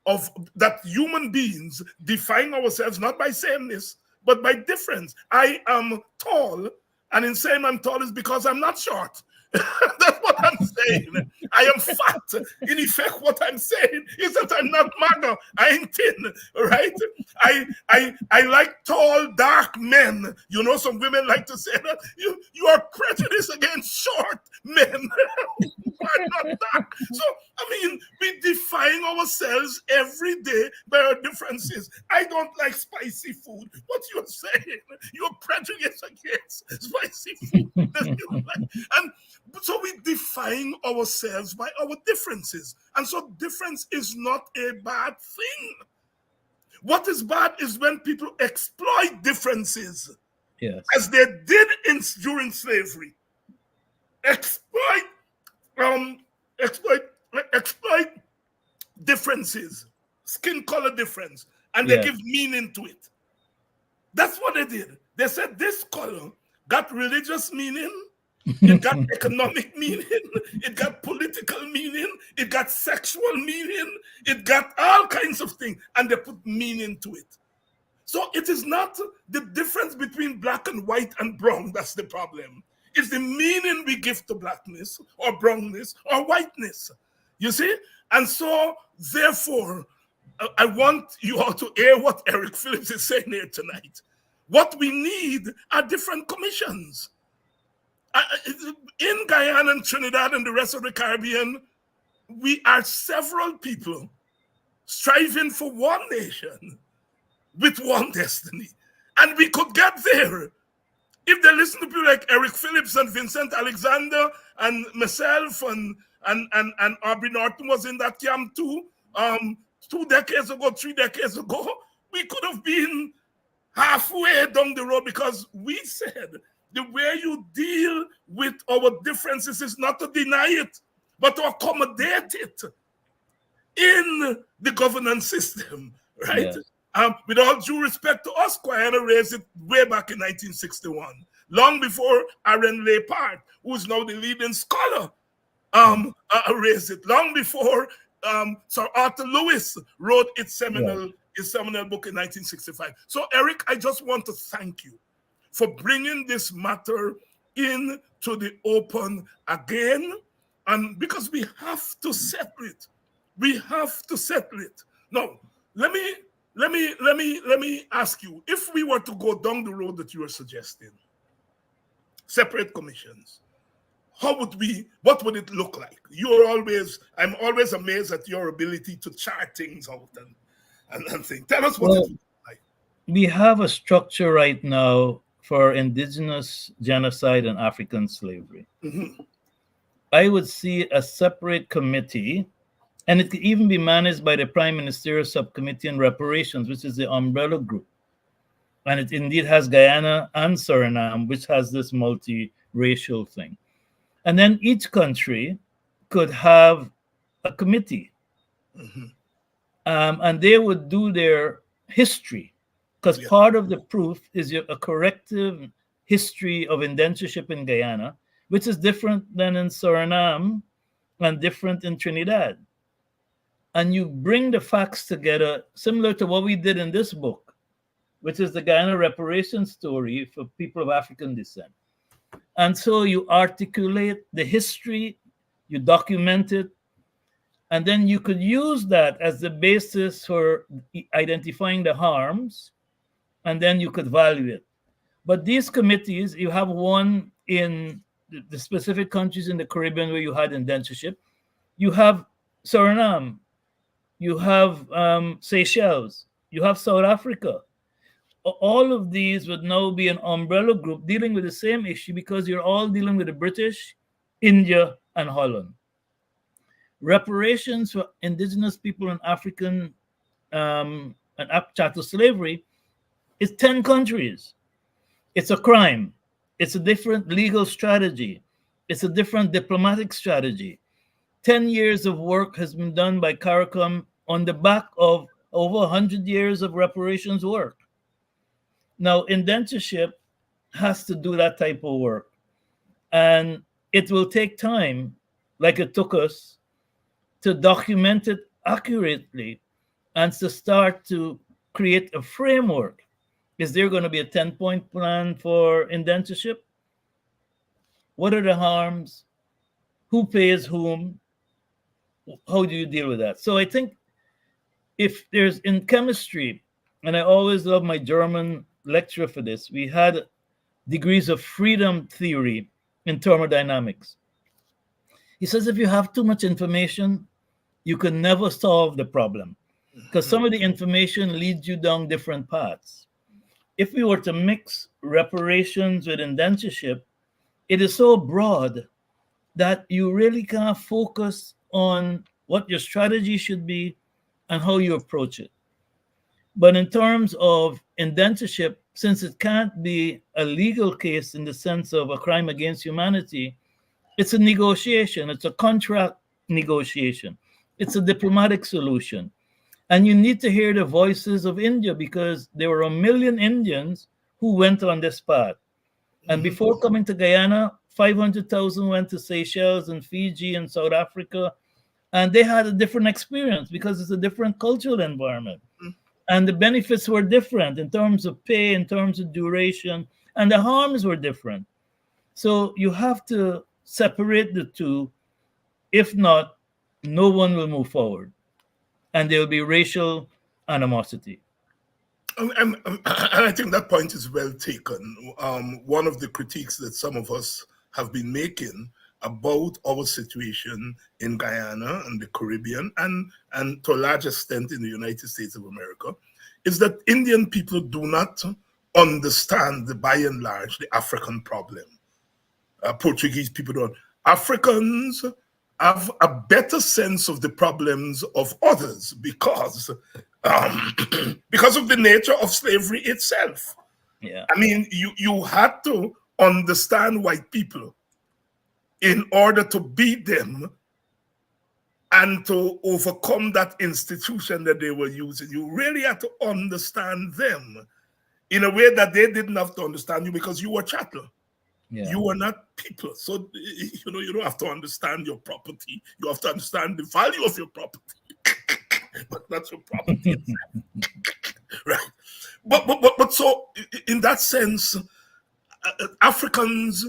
S3: of that human beings define ourselves not by sameness, but by difference. I am tall, and in saying I'm tall is because I'm not short. That's what I'm saying. I am fat. In effect, what I'm saying is that I'm not MAGA. I ain't thin, right? I like tall, dark men. You know, some women like to say that you are prejudiced against short men who are not dark. So, I mean, we define ourselves every day by our differences. I don't like spicy food. What you're saying, you're prejudiced against spicy food. And so we define ourselves by our differences. And so difference is not a bad thing. What is bad is when people exploit differences,
S4: Yes.
S3: as they did during slavery. Exploit, exploit, exploit differences, skin color difference, and they
S4: Yes.
S3: give meaning to it. That's what they did. They said this color got religious meaning, it got economic meaning, it got political meaning, it got sexual meaning, it got all kinds of things, and they put meaning to it. So it is not the difference between black and white and brown that's the problem. It's the meaning we give to blackness or brownness or whiteness. You see? And so, therefore, I want you all to hear what Eric Phillips is saying here tonight. What we need are different commissions. In Guyana and Trinidad and the rest of the Caribbean, we are several people striving for one nation with one destiny. And we could get there if they listen to people like Eric Phillips and Vincent Alexander and myself and Aubrey Norton was in that camp too. 2 decades ago, 3 decades ago, we could have been halfway down the road, because we said the way you deal with our differences is not to deny it, but to accommodate it in the governance system, right?
S4: Yes.
S3: With all due respect to us, Guyana raised it way back in 1961, long before Aaron Lepard, who is now the leading scholar, raised it, long before Sir Arthur Lewis wrote his seminal book in 1965. So, Eric, I just want to thank you for bringing this matter into the open again, and because we have to settle it. We have to settle it. Now, let me ask you, if we were to go down the road that you are suggesting, separate commissions, what would it look like? I'm always amazed at your ability to chart things out and think. Tell us what it would look like.
S4: We have a structure right now for indigenous genocide and African slavery.
S3: Mm-hmm.
S4: I would see a separate committee, and it could even be managed by the Prime Ministerial Subcommittee on Reparations, which is the umbrella group. And it indeed has Guyana and Suriname, which has this multiracial thing. And then each country could have a committee.
S3: Mm-hmm.
S4: And they would do their history, because part of the proof is a corrective history of indentureship in Guyana, which is different than in Suriname and different in Trinidad. And you bring the facts together, similar to what we did in this book, which is the Guyana reparations story for people of African descent. And so you articulate the history, you document it, and then you could use that as the basis for identifying the harms, and then you could value it. But these committees, you have one in the specific countries in the Caribbean where you had indentureship. You have Suriname, you have Seychelles, you have South Africa. All of these would now be an umbrella group dealing with the same issue, because you're all dealing with the British, India, and Holland. Reparations for indigenous people in African and chattel slavery is 10 countries. It's a crime. It's a different legal strategy. It's a different diplomatic strategy. 10 years of work has been done by CARICOM on the back of over 100 years of reparations work. Now, indentureship has to do that type of work. And it will take time, like it took us, to document it accurately and to start to create a framework. Is there going to be a 10-point plan for indentureship? What are the harms? who pays whom, how do you deal with that? So I think if there's in chemistry, and I always love my German lecturer for this, we had degrees of freedom theory in thermodynamics. He says if you have too much information, you can never solve the problem because some of the information leads you down different paths. If we were to mix reparations with indentureship, it is so broad that you really can't focus on what your strategy should be and how you approach it. But in terms of indentureship, since it can't be a legal case in the sense of a crime against humanity, it's a negotiation, it's a contract negotiation, it's a diplomatic solution. And you need to hear the voices of India because there were 1 million Indians who went on this path. And before coming to Guyana, 500,000 went to Seychelles and Fiji and South Africa. And they had a different experience because it's a different cultural environment. And the benefits were different in terms of pay, in terms of duration, and the harms were different. So you have to separate the two. If not, no one will move forward. And there will be racial animosity.
S3: And I think that point is well taken. One of the critiques that some of us have been making about our situation in Guyana and the Caribbean and to a large extent in the United States of America is that Indian people do not understand, by and large, the African problem. Portuguese people don't. Africans have a better sense of the problems of others because because of the nature of slavery itself.
S4: Yeah.
S3: I mean, you had to understand white people in order to beat them and to overcome that institution that they were using. You really had to understand them in a way that they didn't have to understand you because you were chattel.
S4: Yeah.
S3: You are not people. So, you don't have to understand your property. You have to understand the value of your property. But that's your property. Right. But so, in that sense, Africans,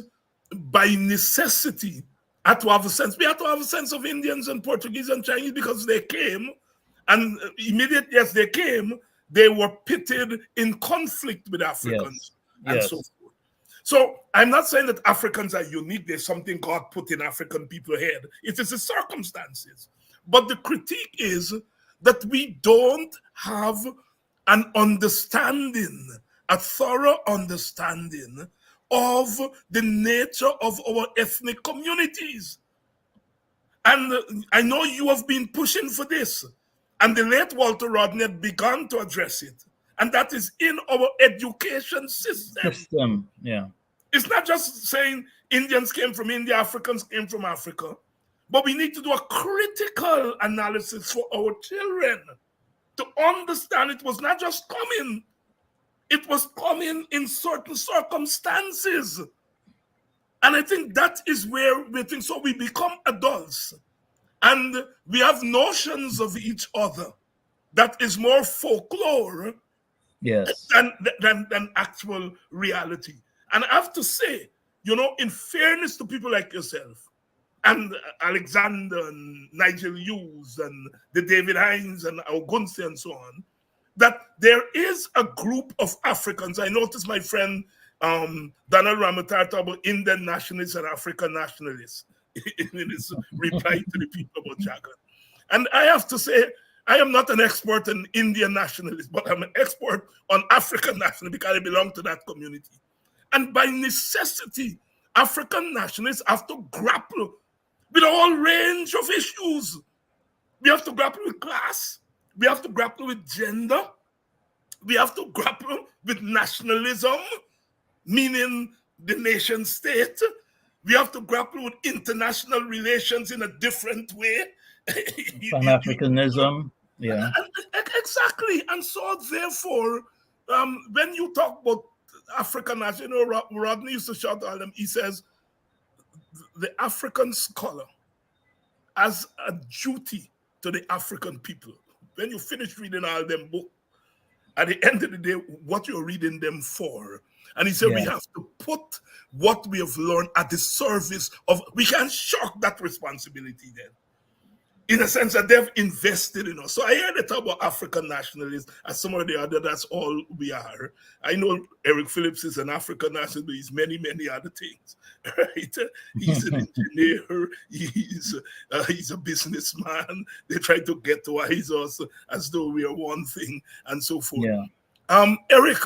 S3: by necessity, had to have a sense. We had to have a sense of Indians and Portuguese and Chinese because they came. And immediately as they came, they were pitted in conflict with Africans and so forth. So I'm not saying that Africans are unique. There's something God put in African people's head. It is the circumstances. But the critique is that we don't have an understanding, a thorough understanding of the nature of our ethnic communities. And I know you have been pushing for this. And the late Walter Rodney had begun to address it. And that is in our education system.
S4: Yeah.
S3: It's not just saying Indians came from India, Africans came from Africa, but we need to do a critical analysis for our children to understand it was not just coming, it was coming in certain circumstances. And I think that is where we think, so we become adults and we have notions of each other that is more folklore than actual reality. And I have to say, in fairness to people like yourself, and Alexander and Nigel Hughes and the David Hines and Ogunsi and so on, that there is a group of Africans. I noticed my friend Donald Ramatar talk about Indian nationalists and African nationalists in his reply to the people about Jagan. And I have to say, I am not an expert on Indian nationalists, but I'm an expert on African nationalists because I belong to that community. And by necessity, African nationalists have to grapple with a whole range of issues. We have to grapple with class. We have to grapple with gender. We have to grapple with nationalism, meaning the nation state. We have to grapple with international relations in a different way.
S4: Pan-Africanism. Yeah.
S3: Exactly. And so therefore, when you talk about African national, Rodney used to shout at them, he says, the African scholar has a duty to the African people. When you finish reading all them books, at the end of the day, what you're reading them for. And he said we
S4: Yeah.
S3: have to put what we have learned at the service of, we can't shock that responsibility then. In a sense that they've invested in us. So I hear they talk about African nationalists as some of the other, that's all we are. I know Eric Phillips is an African nationalist, but he's many, many other things, right? He's an engineer, he's a businessman. They try to ghettoize us as though we are one thing and so forth.
S4: Yeah.
S3: Eric,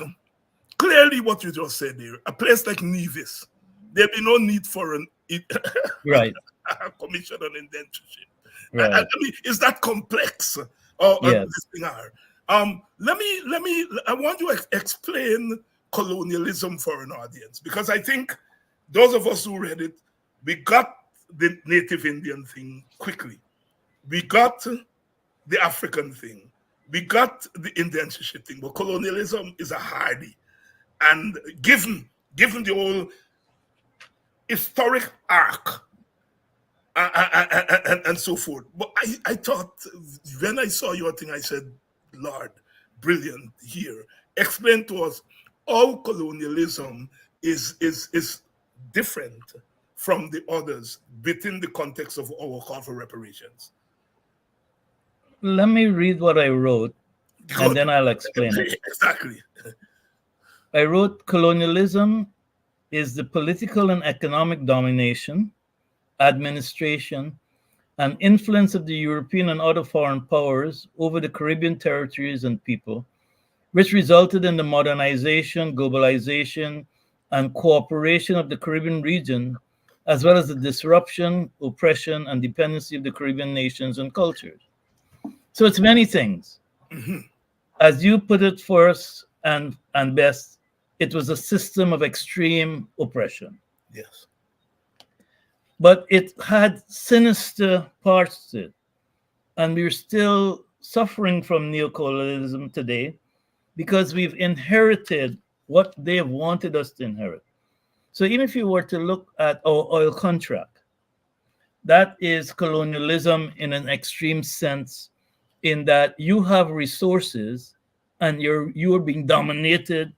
S3: clearly what you just said there, a place like Nevis, there'd be no need for
S4: Right.
S3: a commission on indentureship.
S4: Right.
S3: I mean, is that complex? Or
S4: Yes.
S3: this thing are? Let me. I want you to explain colonialism for an audience, because I think those of us who read it, we got the Native Indian thing quickly. We got the African thing. We got the indentureship thing. But colonialism is a hardy, and given the whole historic arc. And so forth. But I thought, when I saw your thing, I said, Lord, brilliant here. Explain to us how colonialism is different from the others within the context of our call for reparations.
S4: Let me read what I wrote,
S3: Good.
S4: and then I'll explain it.
S3: Exactly.
S4: I wrote, colonialism is the political and economic domination, administration, and influence of the European and other foreign powers over the Caribbean territories and people, which resulted in the modernization, globalization, and cooperation of the Caribbean region, as well as the disruption, oppression, and dependency of the Caribbean nations and cultures. So it's many things.
S3: Mm-hmm.
S4: As you put it first and best, it was a system of extreme oppression.
S3: Yes.
S4: But it had sinister parts to it. And we're still suffering from neocolonialism today because we've inherited what they have wanted us to inherit. So even if you were to look at our oil contract, that is colonialism in an extreme sense, in that you have resources and you are being dominated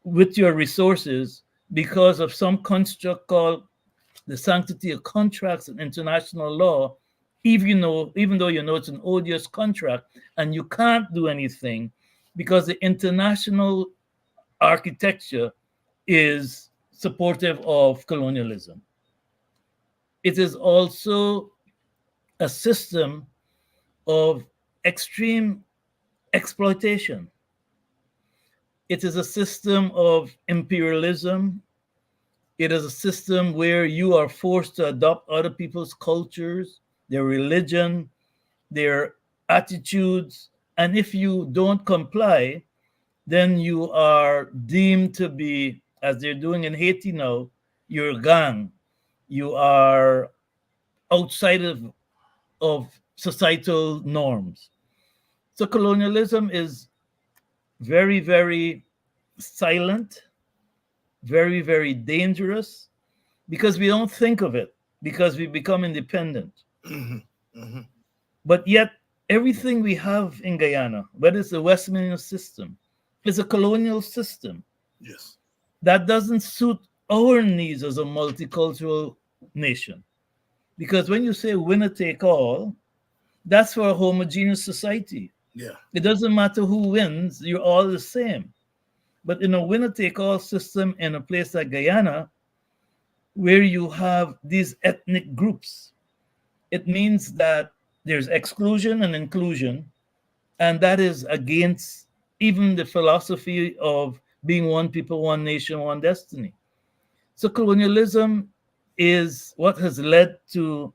S4: with your resources because of some construct called the sanctity of contracts and international law, even though you know it's an odious contract and you can't do anything because the international architecture is supportive of colonialism. It is also a system of extreme exploitation. It is a system of imperialism. It is a system where you are forced to adopt other people's cultures, their religion, their attitudes. And if you don't comply, then you are deemed to be, as they're doing in Haiti now, you're a gang. You are outside of societal norms. So colonialism is very, very silent, very, very dangerous, because we don't think of it, because we become independent.
S3: Mm-hmm. Mm-hmm.
S4: But yet, everything we have in Guyana, whether it's the Westminster system, is a colonial system.
S3: Yes.
S4: That doesn't suit our needs as a multicultural nation. Because when you say winner take all, that's for a homogeneous society.
S3: Yeah.
S4: It doesn't matter who wins, you're all the same. But in a winner-take-all system in a place like Guyana, where you have these ethnic groups, it means that there's exclusion and inclusion, and that is against even the philosophy of being one people, one nation, one destiny. So colonialism is what has led to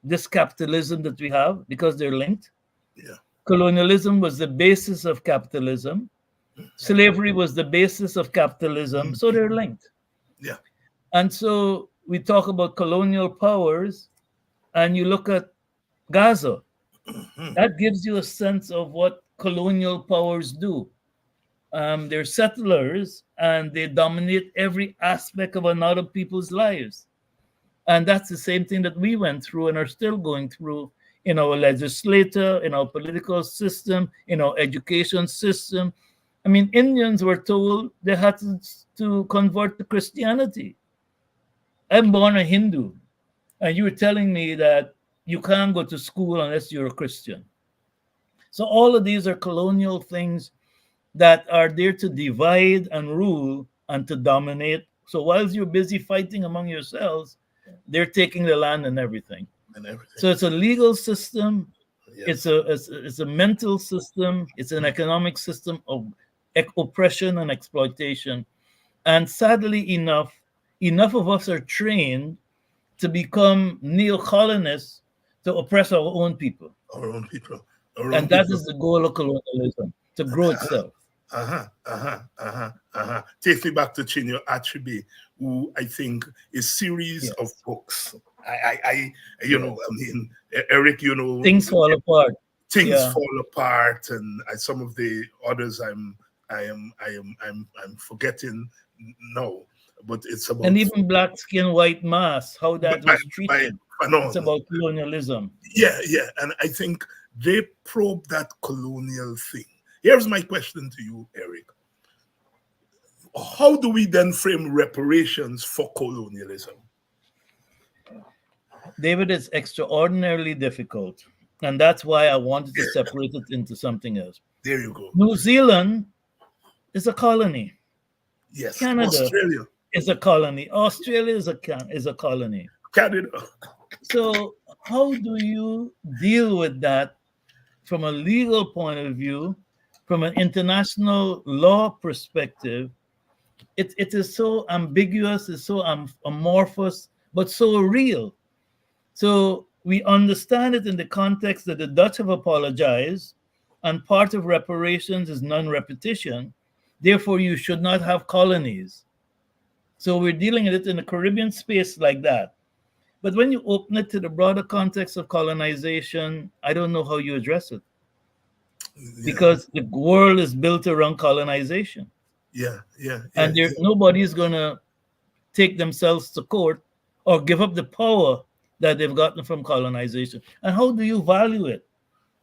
S4: this capitalism that we have, because they're linked.
S3: Yeah.
S4: Colonialism was the basis of capitalism. Slavery was the basis of capitalism, so they're linked.
S3: Yeah.
S4: And so we talk about colonial powers, and you look at Gaza. That gives you a sense of what colonial powers do. They're settlers, and they dominate every aspect of another people's lives. And that's the same thing that we went through and are still going through in our legislature, in our political system, in our education system. I mean, Indians were told they had to convert to Christianity. I'm born a Hindu, and you were telling me that you can't go to school unless you're a Christian. So all of these are colonial things that are there to divide and rule and to dominate. So whilst you're busy fighting among yourselves, they're taking the land and everything.
S3: And everything.
S4: So it's a legal system,
S3: Yes.
S4: it's a mental system, it's an economic system of oppression and exploitation. And sadly enough of us are trained to become neo-colonists to oppress our own people.
S3: Our own people.
S4: And that is the goal of colonialism, to grow itself.
S3: Take me back to Chinua Achebe, who I think is series of books. Eric,
S4: Things fall apart.
S3: Things fall apart, and some of the others I'm forgetting now. But it's about,
S4: and even black skin, white mass, how that was treated. It's about colonialism.
S3: Yeah, and I think they probe that colonial thing. Here's my question to you, Eric. How do we then frame reparations for colonialism?
S4: David, it's extraordinarily difficult. And that's why I wanted to separate it into something else.
S3: There you go.
S4: New Zealand is a colony.
S3: Yes.
S4: Canada
S3: Australia
S4: is a colony. Australia is a colony.
S3: Canada.
S4: So how do you deal with that from a legal point of view, from an international law perspective? It is so ambiguous, it's so amorphous, but so real. So we understand it in the context that the Dutch have apologized, and part of reparations is non-repetition. Therefore, you should not have colonies. So we're dealing with it in the Caribbean space like that. But when you open it to the broader context of colonization, I don't know how you address it. Because the world is built around colonization. And nobody's going to take themselves to court or give up the power that they've gotten from colonization. And how do you value it?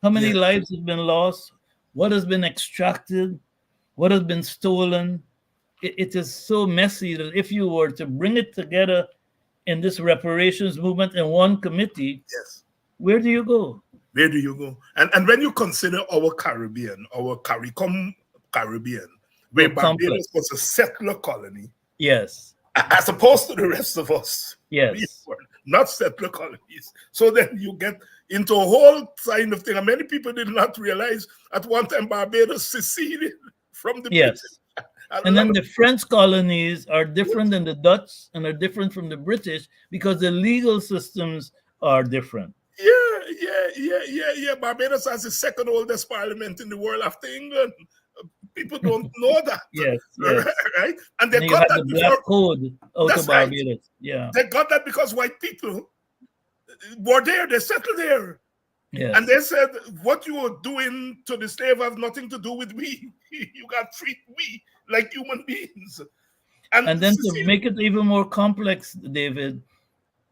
S4: How many lives have been lost? What has been extracted? What has been stolen? It is so messy that if you were to bring it together in this reparations movement in one committee, where do you go?
S3: Where do you go? And when you consider our Caribbean, our CARICOM Caribbean, where Barbados was a settler colony, as opposed to the rest of us, we were not settler colonies. So then you get into a whole kind of thing. And many people did not realize at one time Barbados seceded from the British.
S4: And then the French colonies are different than the Dutch and are different from the British because the legal systems are different.
S3: Barbados has the second oldest parliament in the world after England. People don't know that. Right? And they got that
S4: the Black Code out of Barbados.
S3: They got that because white people were there, they settled there. And they said, what you are doing to the slave has nothing to do with we. You got to treat we like human beings.
S4: And then to make it even more complex, David,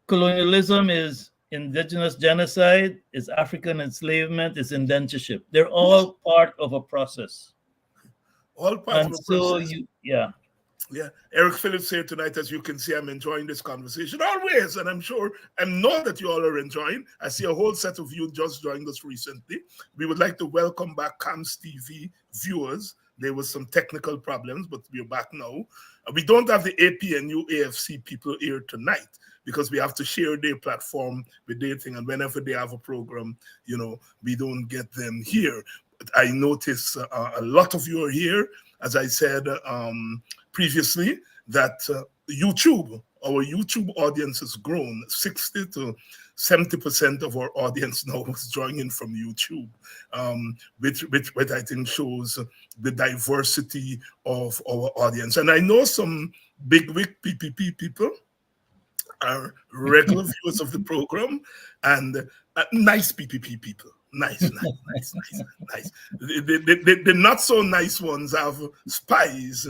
S4: colonialism is indigenous genocide, is African enslavement, is indentureship. They're all part of a process.
S3: All part of a process. Eric Phillips here tonight. As you can see, I'm enjoying this conversation always, and I know that you all are enjoying. I see a whole set of you just joined us recently. We would like to welcome back CAMS TV viewers. There was some technical problems, but we're back now. We don't have the APNU AFC people here tonight because we have to share their platform with their thing, and whenever they have a program, we don't get them here. But I notice a lot of you are here. As I said previously, that our YouTube audience has grown. 60 to 70% of our audience now is joining from YouTube, which I think shows the diversity of our audience. And I know some bigwig PPP people are regular viewers of the program, and nice PPP people. Nice. The not so nice ones have spies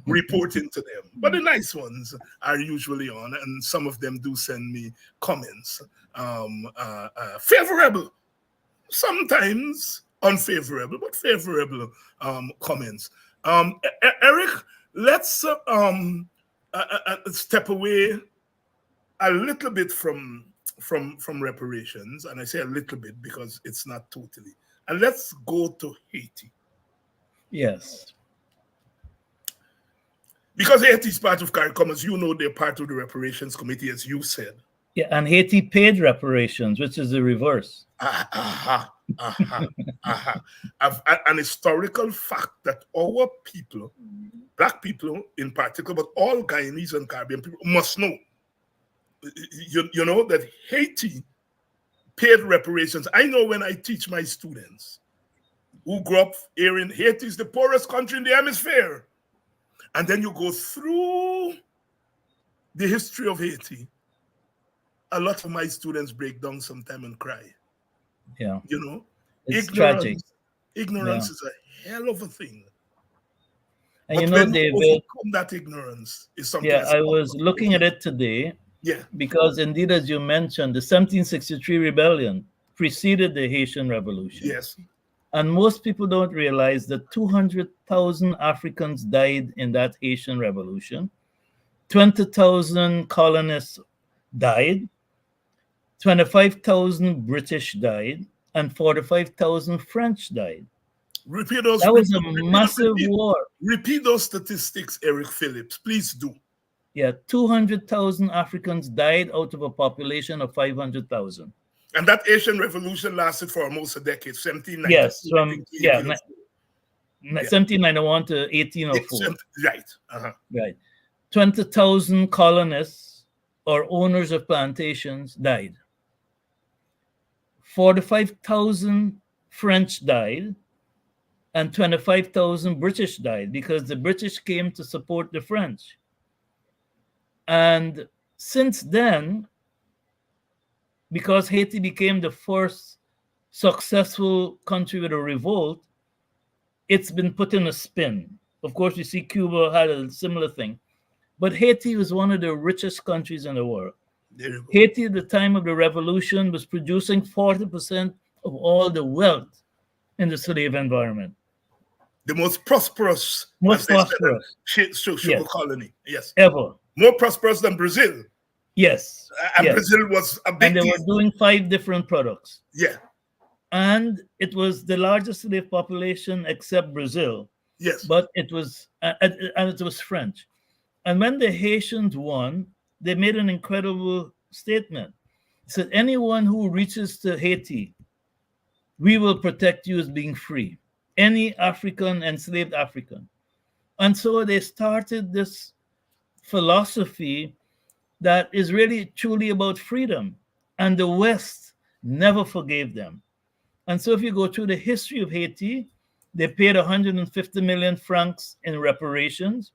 S3: reporting to them. But the nice ones are usually on, and some of them do send me comments. Favorable, sometimes unfavorable, but favorable comments. Eric, let's step away a little bit from reparations, and I say a little bit because it's not totally. And let's go to Haiti.
S4: Yes.
S3: Because Haiti is part of CARICOM, as you know, they're part of the reparations committee, as you said.
S4: Yeah, and Haiti paid reparations, which is the reverse.
S3: An historical fact that our people, Black people in particular, but all Guyanese and Caribbean people must know. You know that Haiti paid reparations. I know when I teach my students who grew up here in Haiti is the poorest country in the hemisphere. And then you go through the history of Haiti. A lot of my students break down sometime and cry.
S4: Yeah.
S3: You know,
S4: it's tragic.
S3: Ignorance is a hell of a thing.
S4: And
S3: but
S4: you know,
S3: when
S4: David,
S3: you overcome that ignorance is something.
S4: Yeah, I was looking at it today.
S3: Yeah.
S4: Because indeed, as you mentioned, the 1763 rebellion preceded the Haitian Revolution.
S3: Yes.
S4: And most people don't realize that 200,000 Africans died in that Haitian Revolution. 20,000 colonists died. 25,000 British died. And 45,000 French died.
S3: Repeat those.
S4: That was a massive war.
S3: Repeat those statistics, Eric Phillips. Please do.
S4: Yeah, 200,000 Africans died out of a population of 500,000.
S3: And that Haitian Revolution lasted for almost a decade, 1790.
S4: Yes, from 1791 to 1804.
S3: Right.
S4: Right. 20,000 colonists or owners of plantations died. 45,000 French died, and 25,000 British died because the British came to support the French. And since then, because Haiti became the first successful country with a revolt, it's been put in a spin. Of course, you see Cuba had a similar thing. But Haiti was one of the richest countries in the world. Haiti, at the time of the revolution, was producing 40% of all the wealth in the slave environment.
S3: The most prosperous, sugar colony. Yes.
S4: Ever.
S3: More prosperous than Brazil.
S4: Yes.
S3: And Brazil was a big
S4: And they were doing 5 different products.
S3: Yeah.
S4: And it was the largest slave population except Brazil.
S3: Yes.
S4: But it was, and it was French. And when the Haitians won, they made an incredible statement. They said, anyone who reaches to Haiti, we will protect you as being free. Any African, enslaved African. And so they started this philosophy that is really truly about freedom. And the West never forgave them. And so if you go through the history of Haiti, they paid 150 million francs in reparations,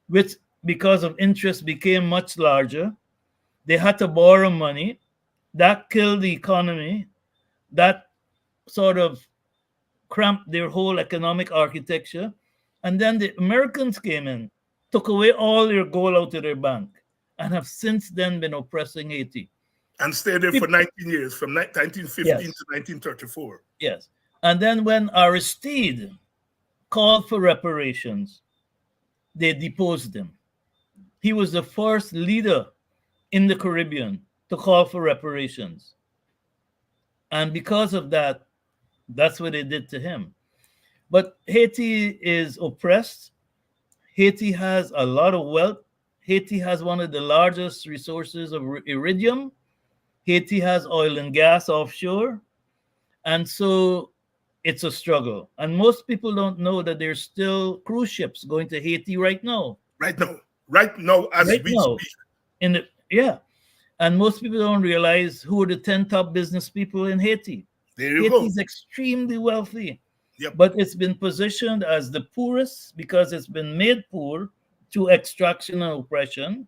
S4: which because of interest became much larger. They had to borrow money. That killed the economy. That sort of cramped their whole economic architecture. And then the Americans came in, took away all their gold out of their bank, and have since then been oppressing Haiti.
S3: And stayed there for 19 years, from 1915 to 1934.
S4: Yes. And then when Aristide called for reparations, they deposed him. He was the first leader in the Caribbean to call for reparations. And because of that, that's what they did to him. But Haiti is oppressed. Haiti has a lot of wealth. Haiti has one of the largest resources of iridium. Haiti has oil and gas offshore. And so it's a struggle. And most people don't know that there's still cruise ships going to Haiti right now.
S3: Right now, as we speak.
S4: And most people don't realize who are the 10 top business people in Haiti. Haiti is extremely wealthy.
S3: Yep.
S4: But it's been positioned as the poorest because it's been made poor through extraction and oppression.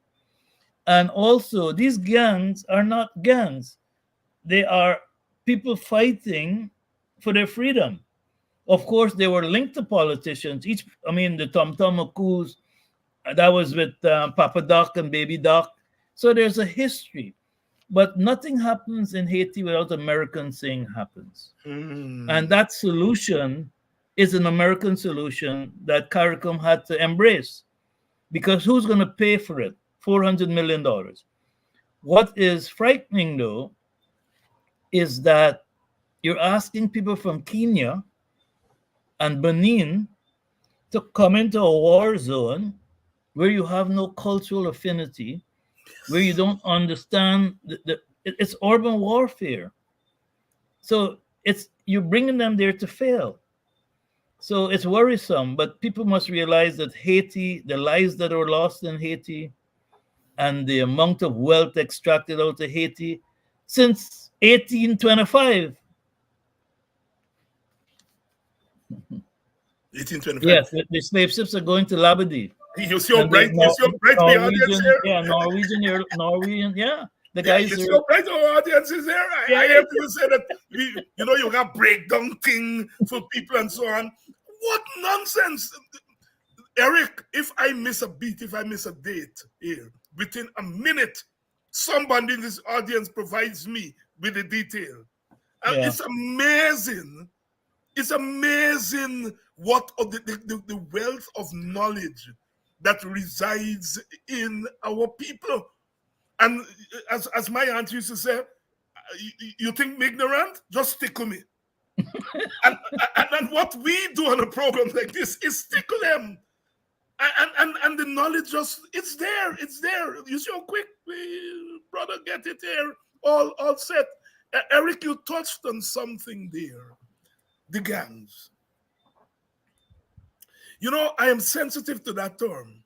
S4: And also, these gangs are not gangs. They are people fighting for their freedom. Of course, they were linked to politicians. The Tom Tom coups That was with Papa Doc and Baby Doc. So there's a history. But nothing happens in Haiti without Americans saying happens. And that solution is an American solution that CARICOM had to embrace. Because who's going to pay for it? $400 million. What is frightening, though, is that you're asking people from Kenya and Benin to come into a war zone where you have no cultural affinity, where you don't understand it's urban warfare. So you're bringing them there to fail. So it's worrisome, but people must realize that Haiti, the lives that are lost in Haiti, and the amount of wealth extracted out of Haiti since 1825.
S3: 1825.
S4: Yes, the slave ships are going to Labadee.
S3: You see how bright, you see how bright the audience here?
S4: Yeah, Norwegian, yeah. The
S3: Yeah,
S4: guys
S3: you see how bright our audience is here? I hear people say that, you got breakdown thing for people and so on. What nonsense. Eric, if I miss a beat, if I miss a date here, within a minute, somebody in this audience provides me with the detail. And it's amazing. It's amazing what the wealth of knowledge that resides in our people. And as my aunt used to say, you think me ignorant? Just tickle me. and what we do on a program like this is tickle them. And the knowledge it's there. You see how quick brother get it here, all set. Eric, you touched on something there. The gangs. I am sensitive to that term.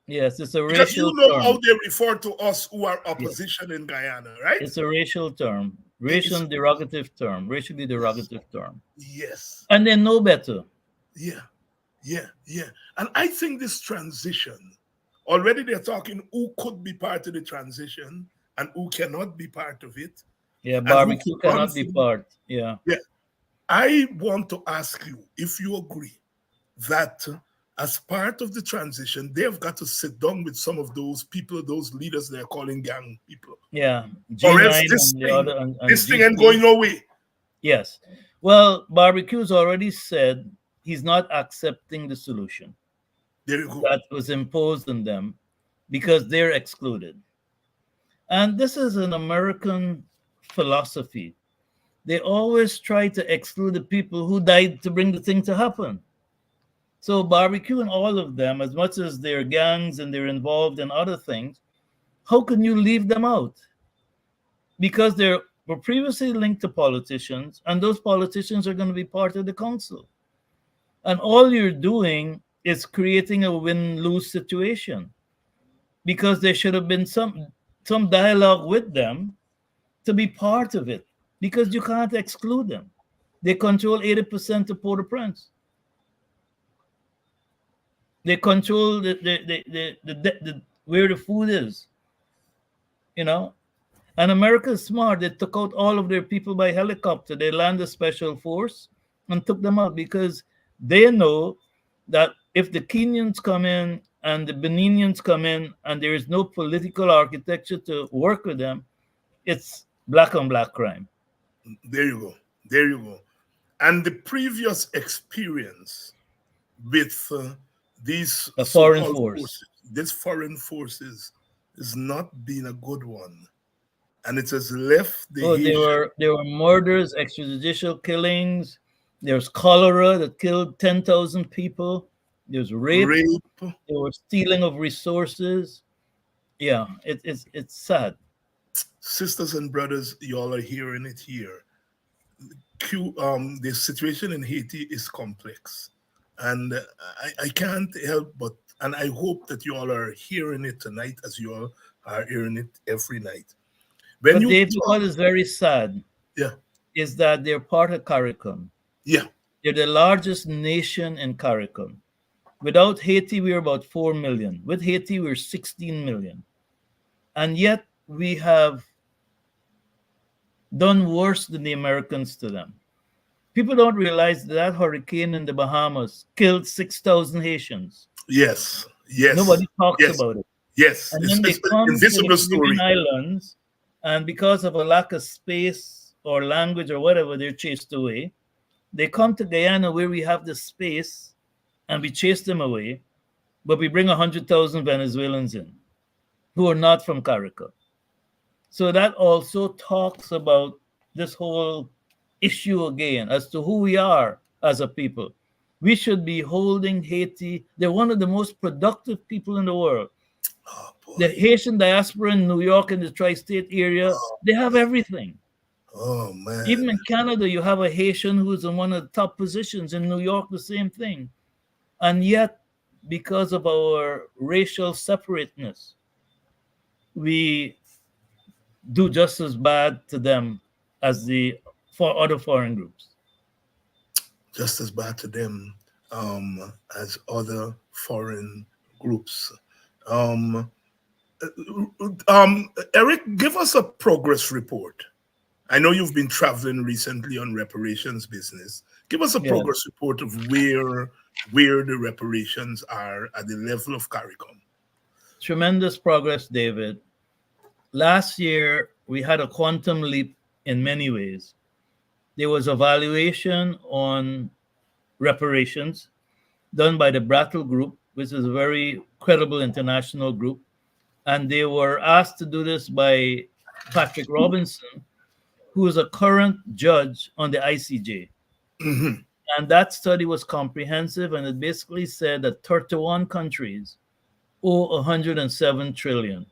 S4: Yes, it's a racial
S3: because you know
S4: term.
S3: how they refer to us who are opposition in Guyana, right?
S4: It's a racial term. Racially derogative term.
S3: Yes.
S4: And they know better.
S3: Yeah. And I think this transition, already they're talking who could be part of the transition and who cannot be part of it.
S4: Yeah, barbecue cannot be part. Yeah.
S3: I want to ask you if you agree that as part of the transition, they've got to sit down with some of those people, those leaders they're calling gang people.
S4: Yeah.
S3: Or else this thing ain't going nowhere.
S4: Yes. Well, Barbecue's already said he's not accepting the solution that was imposed on them because they're excluded. And this is an American philosophy. They always try to exclude the people who died to bring the thing to happen. So Barbecue and all of them, as much as they're gangs and they're involved in other things, how can you leave them out? Because they were previously linked to politicians, and those politicians are going to be part of the council. And all you're doing is creating a win-lose situation, because there should have been some dialogue with them to be part of it, because you can't exclude them. They control 80% of Port-au-Prince. They control the where the food is, And America is smart. They took out all of their people by helicopter. They landed special force and took them out because they know that if the Kenyans come in and the Beninians come in and there is no political architecture to work with them, it's black on black crime.
S3: There you go. And the previous experience with these
S4: foreign forces,
S3: these foreign forces, has not been a good one, and it has left the.
S4: There were murders, extrajudicial killings. There's cholera that killed 10,000 people. There's rape. There was stealing of resources. Yeah, it's sad.
S3: Sisters and brothers, y'all are hearing it here. The situation in Haiti is complex. And I can't help but, and I hope that you all are hearing it tonight as you all are hearing it every night.
S4: But David, what is very sad
S3: is
S4: that they're part of CARICOM.
S3: Yeah.
S4: They're the largest nation in CARICOM. Without Haiti, we're about 4 million. With Haiti, we're 16 million. And yet we have done worse than the Americans to them. People don't realize that hurricane in the Bahamas killed 6,000 Haitians.
S3: Yes. Yes,
S4: Nobody talks
S3: yes,
S4: about it.
S3: yes.
S4: And
S3: It's,
S4: then they
S3: it's an
S4: come to the
S3: invisible
S4: Caribbean
S3: story.
S4: islands, and because of a lack of space or language or whatever, they're chased away. They come to Guyana where we have the space, and we chase them away, but we bring 100,000 Venezuelans in who are not from Carica. So that also talks about this whole issue again as to who we are as a people. We should be holding Haiti. They're one of the most productive people in the world.
S3: Oh
S4: The
S3: boy.
S4: Haitian diaspora in New York and the tri-state area,
S3: Oh,
S4: they have everything.
S3: oh man.
S4: Even in Canada, you have a Haitian who's in one of the top positions. In New York, the same thing. And yet, because of our racial separateness, we do just as bad to them as the for other foreign groups.
S3: Just as bad to them as other foreign groups. Um, Eric, give us a progress report. I know you've been traveling recently on reparations business. Give us a
S4: Yeah,
S3: progress report of where the reparations are at the level of CARICOM.
S4: tremendous progress, David. Last year, we had a quantum leap in many ways. There was a valuation on reparations done by the Brattle Group, which is a very credible international group. And they were asked to do this by Patrick Robinson, who is a current judge on the ICJ.
S3: Hmm.
S4: And that study was comprehensive, and it basically said that 31 countries owe 107 trillion.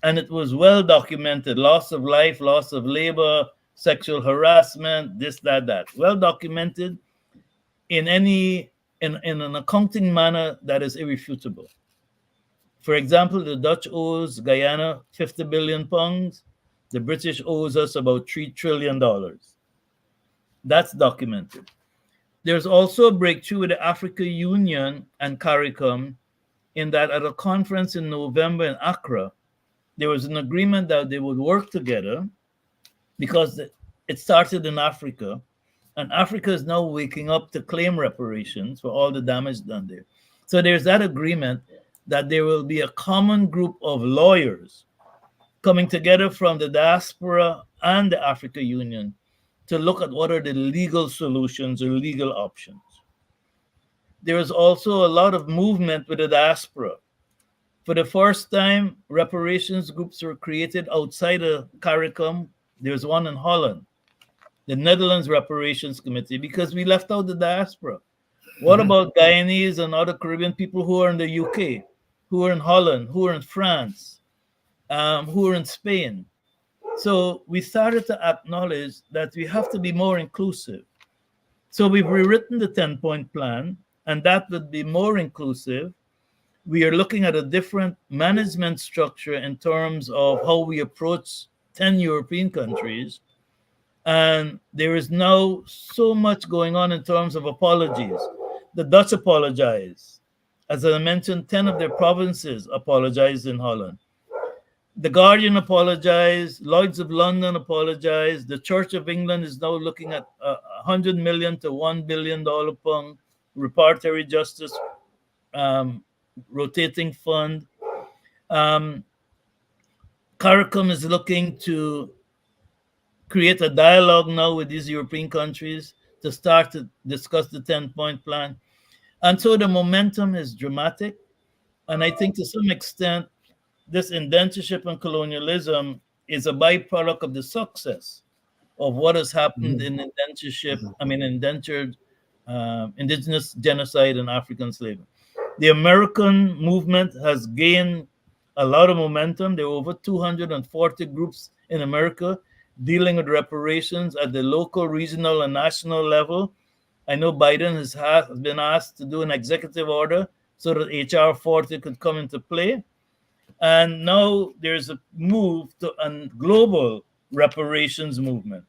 S4: And it was well documented: loss of life, loss of labor, sexual harassment, this, that. Well documented in in an accounting manner that is irrefutable. For example, the Dutch owes Guyana 50 billion pounds. The British owes us about $3 trillion. That's documented. There's also a breakthrough with the Africa Union and CARICOM in that at a conference in November in Accra, there was an agreement that they would work together because it started in Africa, and Africa is now waking up to claim reparations for all the damage done there. So there's that agreement that there will be a common group of lawyers coming together from the diaspora and the Africa Union to look at what are the legal solutions or legal options. There is also a lot of movement with the diaspora. For the first time, reparations groups were created outside of CARICOM. There's one in Holland, the Netherlands Reparations Committee, because we left out the diaspora. What
S3: Hmm.
S4: about Guyanese and other Caribbean people who are in the UK, who are in Holland, who are in France, who are in Spain? So we started to acknowledge that we have to be more inclusive. So we've rewritten the 10-point plan, and that would be more inclusive. We are looking at a different management structure in terms of how we approach 10 European countries. And there is now so much going on in terms of apologies. The Dutch apologize. As I mentioned, 10 of their provinces apologized in Holland. The Guardian apologized. Lloyd's of London apologized. The Church of England is now looking at $100 million to $1 billion pound reparatory justice um, rotating fund. Um, CARICOM is looking to create a dialogue now with these European countries to start to discuss the 10-point plan. And so the momentum is dramatic. And I think to some extent, this indentureship and colonialism is a byproduct of the success of what has happened
S3: Hmm.
S4: in indentured indigenous genocide and African slavery. The American movement has gained a lot of momentum. There are over 240 groups in America dealing with reparations at the local, regional, and national level. I know Biden has been asked to do an executive order so that HR 40 could come into play. And now there's a move to a global reparations movement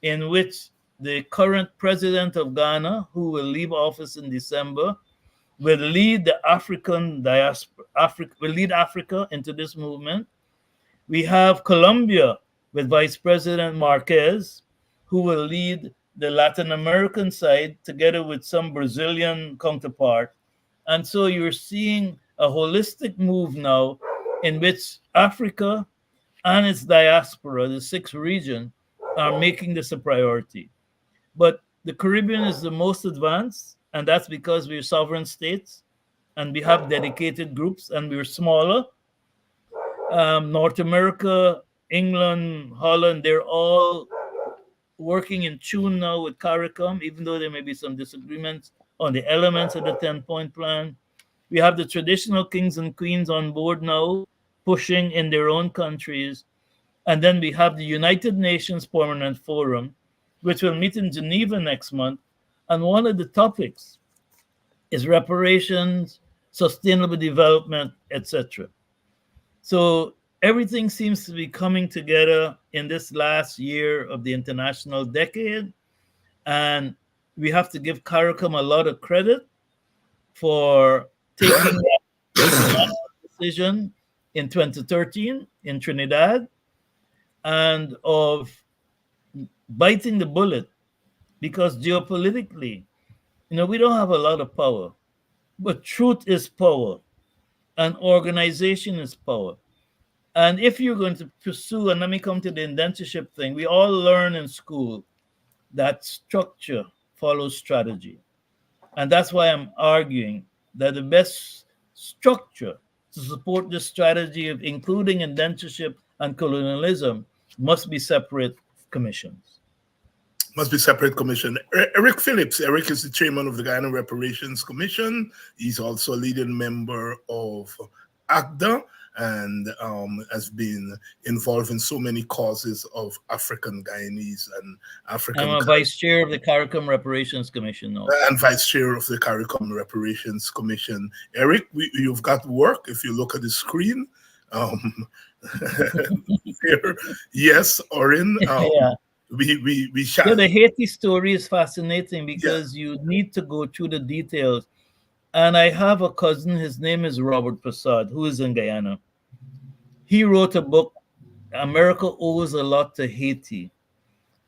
S4: in which the current president of Ghana, who will leave office in December, will lead the African diaspora, will lead Africa into this movement. We have Colombia with Vice President Marquez, who will lead the Latin American side together with some Brazilian counterpart. And so you're seeing a holistic move now in which Africa and its diaspora, the six region, are making this a priority. But the Caribbean is the most advanced, and that's because we're sovereign states and we have dedicated groups and we're smaller. North America, England, Holland, they're all working in tune now with CARICOM, even though there may be some disagreements on the elements of the 10-point plan. We have the traditional kings and queens on board now, pushing in their own countries. And then we have the United Nations Permanent Forum, which will meet in Geneva next month. And one of the topics is reparations, sustainable development, etc. So everything seems to be coming together in this last year of the international decade. And we have to give CARICOM a lot of credit for taking that decision in 2013 in Trinidad and of biting the bullet, because geopolitically, we don't have a lot of power, but truth is power and organization is power. And if you're going to pursue, and let me come to the indentureship thing, we all learn in school that structure follows strategy. And that's why I'm arguing that the best structure to support this strategy of including indentureship and colonialism must be separate commissions.
S3: Must be separate commission. Eric Phillips. Eric is the chairman of the Guyana Reparations Commission. He's also a leading member of ACDA and has been involved in so many causes of African Guyanese and African.
S4: I'm a vice chair of the CARICOM Reparations Commission now.
S3: And vice chair of the CARICOM Reparations Commission. Eric, you've got work if you look at the screen. Here, yes, Orin.
S4: Yeah.
S3: We shall.
S4: Yeah, the Haiti story is fascinating because you need to go through the details. And I have a cousin, his name is Robert Prasad, who is in Guyana. He wrote a book, America Owes a Lot to Haiti.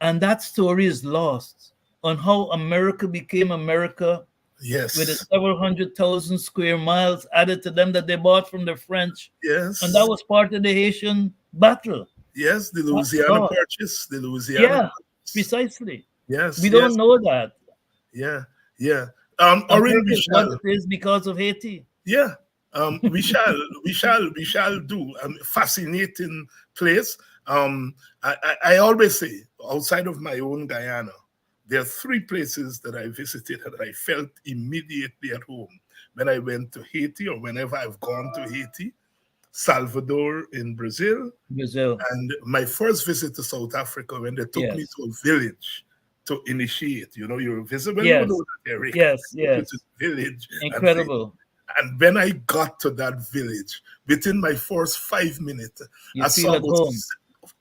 S4: And that story is lost on how America became America.
S3: Yes.
S4: With the several 100,000 square miles added to them that they bought from the French.
S3: Yes.
S4: And that was part of the Haitian battle.
S3: Yes, the Louisiana Purchase. The Louisiana
S4: Purchase. Precisely.
S3: Yes.
S4: We don't know that.
S3: Yeah.
S4: Orange is what it is because of Haiti.
S3: Yeah. We shall do a fascinating place. I always say, outside of my own Guyana, there are three places that I visited and I felt immediately at home when I went to Haiti or whenever I've gone to Haiti. Salvador in Brazil. And my first visit to South Africa when they took me to a village to initiate. You're visible.
S4: Yes.
S3: Eric.
S4: Yes.
S3: Village.
S4: Incredible.
S3: And when I got to that village, within my first 5 minutes, I saw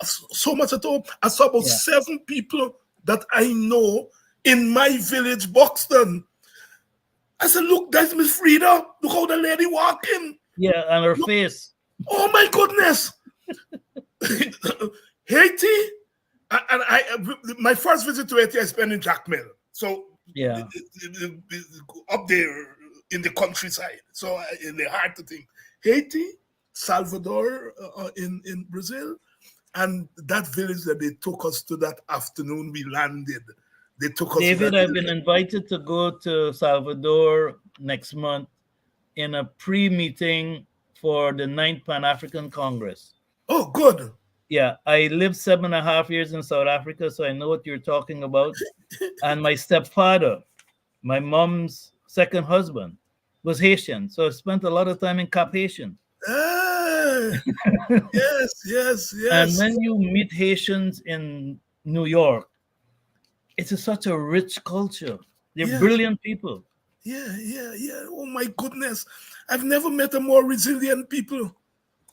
S3: so much at home. I saw about 7 people that I know in my village, Buxton. I said, look, there's Miss Frida. Look how the lady walking.
S4: Yeah, and her face.
S3: Oh my goodness. Haiti. And my first visit to Haiti, I spent in Jacmel. So up there in the countryside. So in the heart of things. Haiti, Salvador in Brazil, and that village that they took us to that afternoon, we landed. They took us.
S4: David, I've been invited to go to Salvador next month in a pre-meeting for the 9th Pan-African Congress.
S3: Oh, good.
S4: Yeah, I lived 7.5 years in South Africa, so I know what you're talking about. And my stepfather, my mom's second husband, was Haitian, so I spent a lot of time in Cap Haitian.
S3: Yes.
S4: And when you meet Haitians in New York, it's such a rich culture. They're brilliant people.
S3: Yeah. Oh my goodness. I've never met a more resilient people.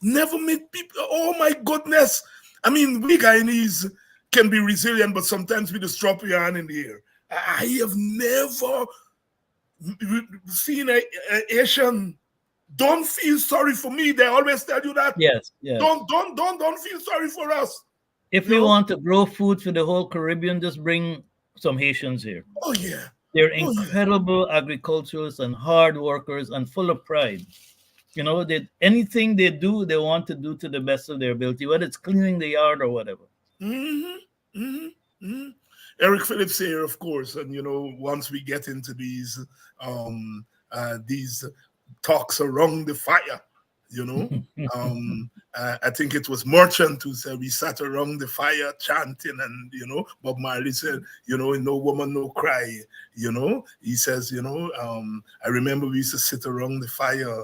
S3: Never met people. Oh my goodness. I mean, we Guyanese can be resilient, but sometimes we just drop your hand in the air. I have never seen a Asian. Don't feel sorry for me. They always tell you that.
S4: Yes.
S3: Don't feel sorry for us.
S4: If we want to grow food for the whole Caribbean, just bring some Haitians here.
S3: Oh yeah.
S4: They're incredible agriculturalists and hard workers and full of pride. You know, anything they do, they want to do to the best of their ability, whether it's cleaning the yard or whatever.
S3: Mm-hmm, mm-hmm, mm-hmm. Eric Phillips here, of course, and once we get into these talks around the fire, you know, I think it was Merchant who said we sat around the fire chanting, and Bob Marley said, no woman, no cry. He says, I remember we used to sit around the fire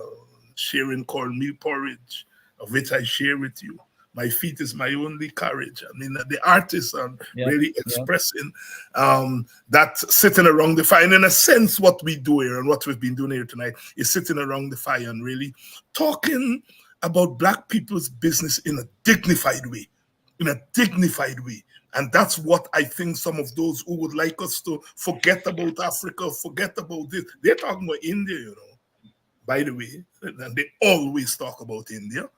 S3: sharing cornmeal porridge, of which I share with you. My feet is my only courage. I mean, the artists are really expressing that sitting around the fire. And in a sense, what we do here and what we've been doing here tonight is sitting around the fire and really talking about Black people's business in a dignified way, And that's what I think some of those who would like us to forget about Africa, forget about this, they're talking about India, by the way, and they always talk about India,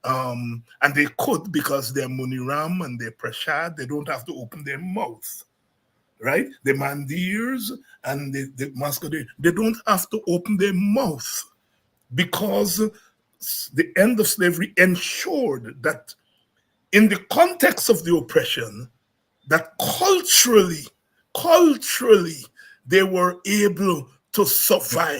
S3: and they could, because they're Muniram and they're Prashad, they don't have to open their mouth, right? The Mandirs and the Muscadine, they don't have to open their mouth, because the end of slavery ensured that in the context of the oppression, that culturally, they were able to survive.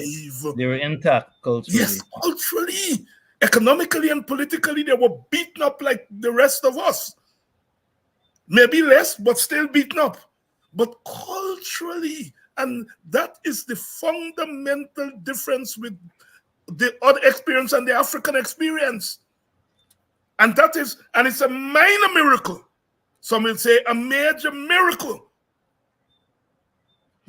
S4: They were intact culturally.
S3: Yes, culturally. Economically and politically, they were beaten up like the rest of us. Maybe less, but still beaten up. But culturally, and that is the fundamental difference with the other experience and the African experience. And it's a minor miracle. Some will say a major miracle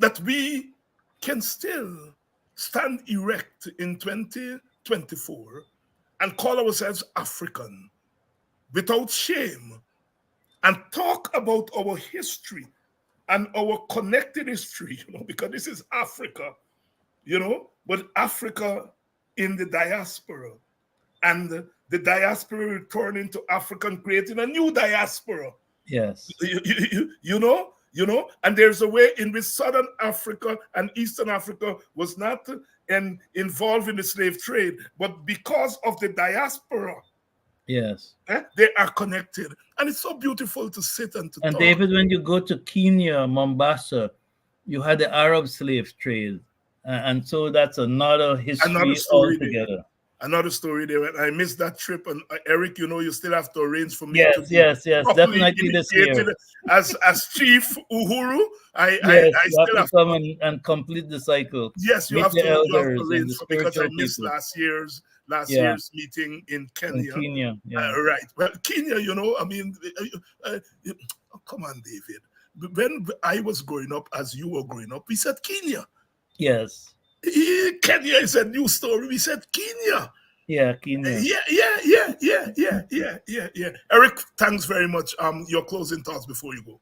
S3: that we can still stand erect in 2024 and call ourselves African without shame and talk about our history and our connected history, because this is Africa, but Africa in the diaspora, and the diaspora returning to Africa and creating a new diaspora.
S4: Yes.
S3: And there's a way in which Southern Africa and Eastern Africa was not involved in the slave trade, but because of the diaspora,
S4: yes,
S3: they are connected. And it's so beautiful to sit and to talk.
S4: David, when you go to Kenya, Mombasa, you had the Arab slave trade. And so that's another history altogether.
S3: Another story there. I missed that trip, and Eric, you still have to arrange for me.
S4: Yes, definitely this year.
S3: As Chief Uhuru, I still have to
S4: come and complete the cycle.
S3: Yes, you have to arrange for, because I missed last year's meeting in Kenya.
S4: In Kenya,
S3: right. Well, Kenya, I mean, come on, David. When I was growing up, as you were growing up, we said Kenya.
S4: Yes.
S3: Kenya is a new story. We said Kenya.
S4: Yeah, Kenya.
S3: Yeah. Eric, thanks very much. Your closing thoughts before you go.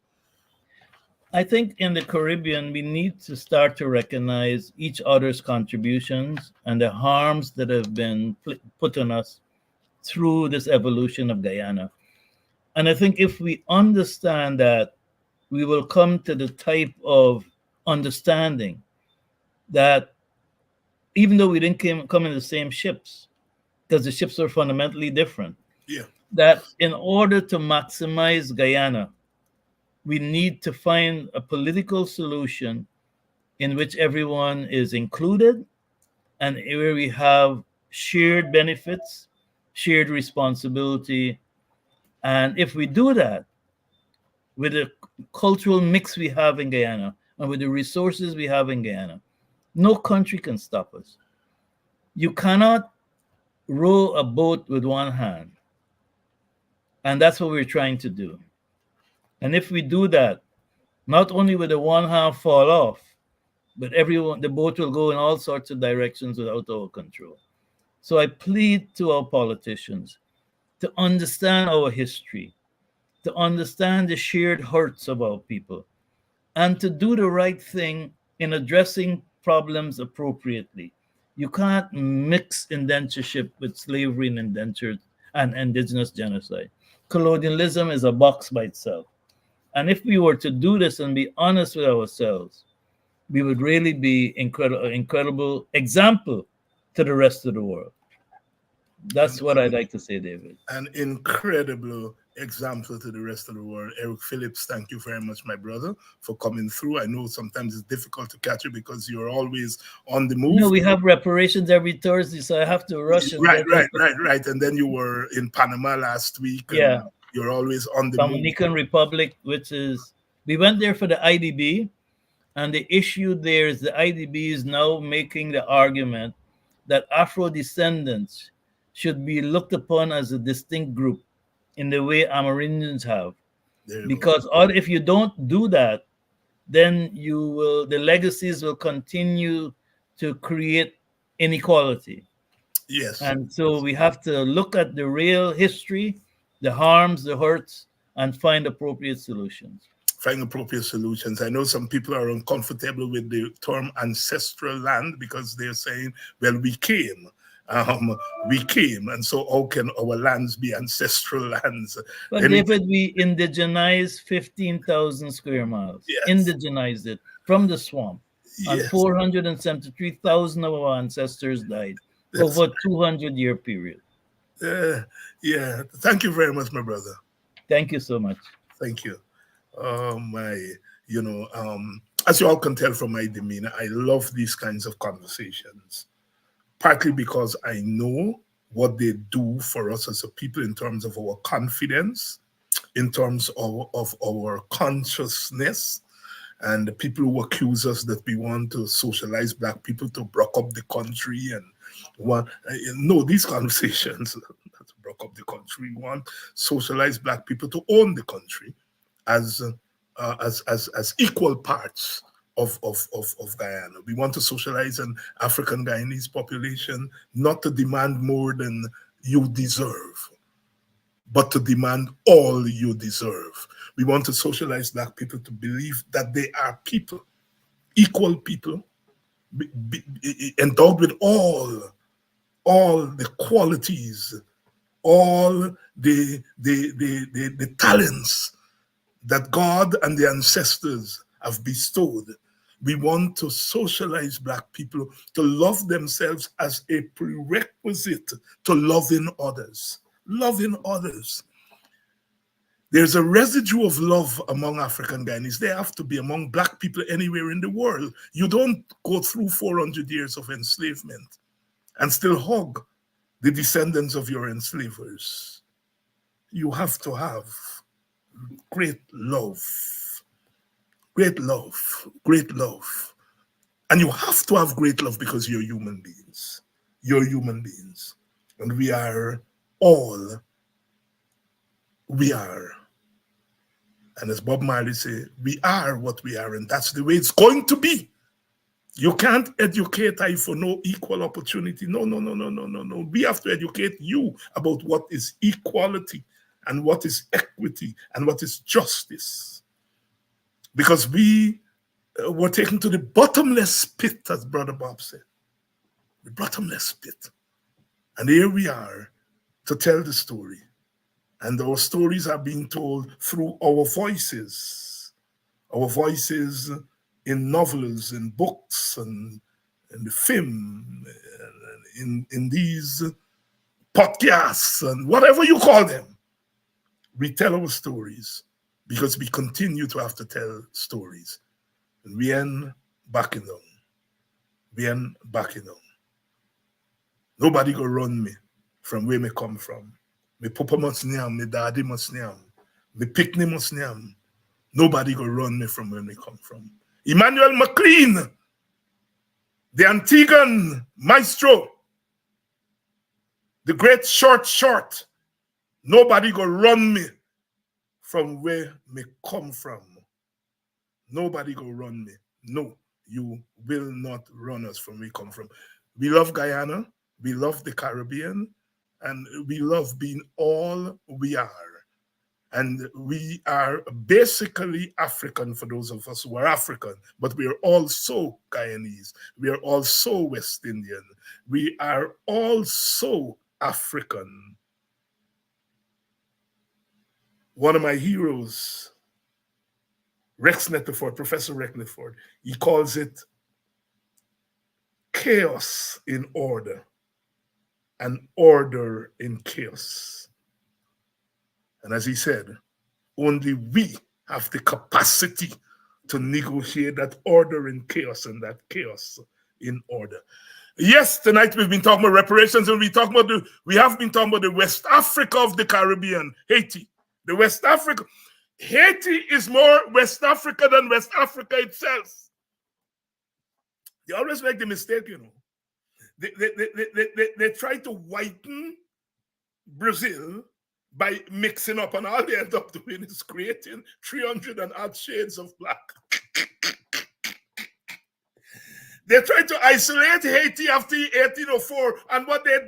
S4: I think in the Caribbean, we need to start to recognize each other's contributions and the harms that have been put on us through this evolution of Guyana. And I think if we understand that, we will come to the type of understanding that even though we didn't come in the same ships, because the ships are fundamentally different, that in order to maximize Guyana, we need to find a political solution in which everyone is included and where we have shared benefits, shared responsibility. And if we do that, with the cultural mix we have in Guyana and with the resources we have in Guyana, no country can stop us. You cannot row a boat with one hand. And that's what we're trying to do. And if we do that, not only will the one hand fall off, but the boat will go in all sorts of directions without our control. So I plead to our politicians to understand our history, to understand the shared hurts of our people, and to do the right thing in addressing problems appropriately. You can't mix indentureship with slavery and indentured and indigenous genocide. Colonialism is a box by itself. And if we were to do this and be honest with ourselves, we would really be incredible example to the rest of the world. That's what I'd like to say, David.
S3: An incredible example to the rest of the world. Eric Phillips, thank you very much, my brother, for coming through. I know sometimes it's difficult to catch you because you're always on the move.
S4: No, we have reparations every Thursday, so I have to rush. And
S3: Right. And then you were in Panama last week. And
S4: yeah,
S3: you're always on the
S4: Dominican Republic, which is, we went there for the IDB, and the issue there is the IDB is now making the argument that Afro descendants should be looked upon as a distinct group in the way Amerindians have. Because if you don't do that, then the legacies will continue to create inequality.
S3: Yes.
S4: And so we have to look at the real history, the harms, the hurts, and find appropriate solutions.
S3: Find appropriate solutions. I know some people are uncomfortable with the term ancestral land because they're saying, well, we came, and so how can our lands be ancestral lands?
S4: But David, we indigenized 15,000 square miles. Yes. Indigenized it from the swamp. Yes. And 473,000 of our ancestors died over a 200-year period.
S3: Yeah. Thank you very much, my brother.
S4: Thank you so much.
S3: Thank you. As you all can tell from my demeanor, I love these kinds of conversations, partly because I know what they do for us as a people in terms of our confidence, in terms of our consciousness, and the people who accuse us that we want to socialize Black people to break up the country and these conversations, not to break up the country, we want socialize Black people to own the country as equal parts of Guyana. We want to socialize an African Guyanese population, not to demand more than you deserve, but to demand all you deserve. We want to socialize Black people to believe that they are people, equal people, endowed with all the qualities, all the talents that God and the ancestors have bestowed. We want to socialize Black people to love themselves as a prerequisite to loving others. Loving others. There's a residue of love among African Guyanese. They have to be among Black people anywhere in the world. You don't go through 400 years of enslavement and still hug the descendants of your enslavers. You have to have great love. Great love. And you have to have great love because you're human beings. You're human beings. And we are. And as Bob Marley said, we are what we are, and that's the way it's going to be. You can't educate I for no equal opportunity. No. We have to educate you about what is equality and what is equity and what is justice. Because we were taken to the bottomless pit, as Brother Bob said. The bottomless pit. And here we are to tell the story. And our stories are being told through our voices. Our voices in novels, in books, and in the film, in these podcasts, and whatever you call them. We tell our stories because we continue to have to tell stories. And we ain't backing down. Nobody go run me from where me come from. Me papa must nyam, me daddy must nyam, me picnic must nyam. Nobody go run me from where me come from. Emmanuel McLean, the Antiguan maestro, the great short. Nobody go run me from where me come from. Nobody go run me. No, you will not run us from where we come from. We love Guyana. We love the Caribbean. And we love being all we are. And we are basically African for those of us who are African, but we are also Guyanese. We are also West Indian. We are also African. One of my heroes, Professor Rex Netterford, he calls it chaos in order and order in chaos. And as he said, only we have the capacity to negotiate that order in chaos and that chaos in order. Yes, tonight we've been talking about reparations, and we have been talking about the West Africa of the Caribbean, Haiti. The West Africa. Haiti is more West Africa than West Africa itself. They always make the mistake, you know. They try to whiten Brazil by mixing up, and all they end up doing is creating 300 and odd shades of black. They tried to isolate Haiti after 1804, and what they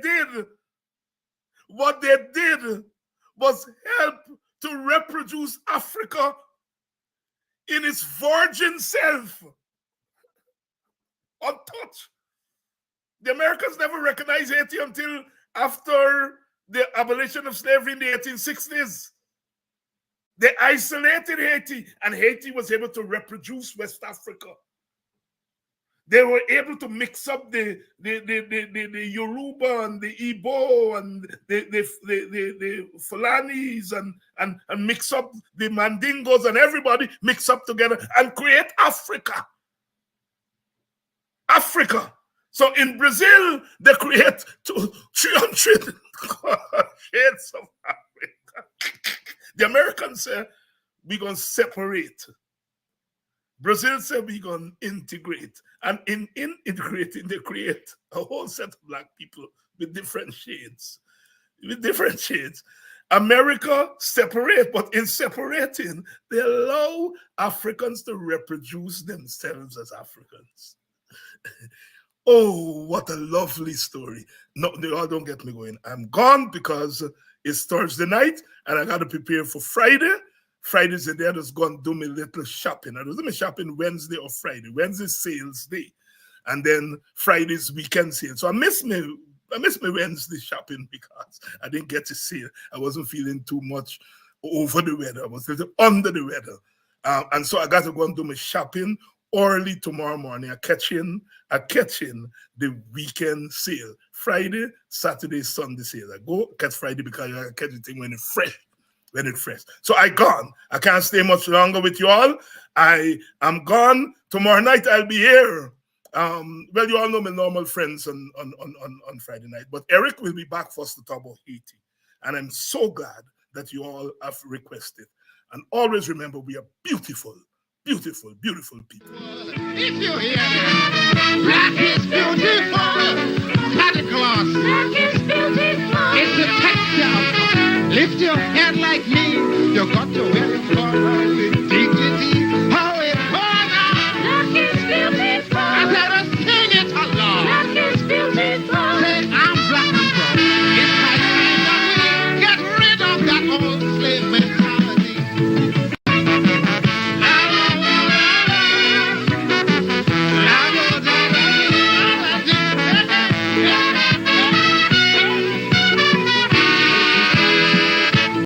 S3: did was help to reproduce Africa in its virgin self, untouched. The Americans never recognized Haiti until after the abolition of slavery in the 1860s. They isolated Haiti, and Haiti was able to reproduce West Africa. They were able to mix up the Yoruba and the Igbo and the Fulanis and mix up the Mandingos, and everybody mix up together and create Africa. Africa. So in Brazil, they create 300 shades of Africa. The Americans say, we're going to separate. Brazil said we're going to integrate. And in integrating, they create a whole set of black people with different shades. America separate, but in separating, they allow Africans to reproduce themselves as Africans. Oh, what a lovely story. No, they all don't get me going. I'm gone because it's Thursday night and I got to prepare for Friday. Friday's the day I just go and do my little shopping. I was doing my shopping Wednesday or Friday. Wednesday's sales day. And then Friday's weekend sale. So I miss my Wednesday shopping because I didn't get to see it. I wasn't feeling too much over the weather. I was a little under the weather. And so I got to go and do my shopping early tomorrow morning. I catch in the weekend sale. Friday, Saturday, Sunday sale. I go catch Friday because I catch the thing when it's fresh. So I gone. I can't stay much longer with you all. I am gone. Tomorrow night I'll be here. Well, you all know my normal friends on Friday night, but Eric will be back for us to talk about Haiti. And I'm so glad that you all have requested. And always remember, we are beautiful, beautiful, beautiful people.
S1: If you hear that, black is beautiful.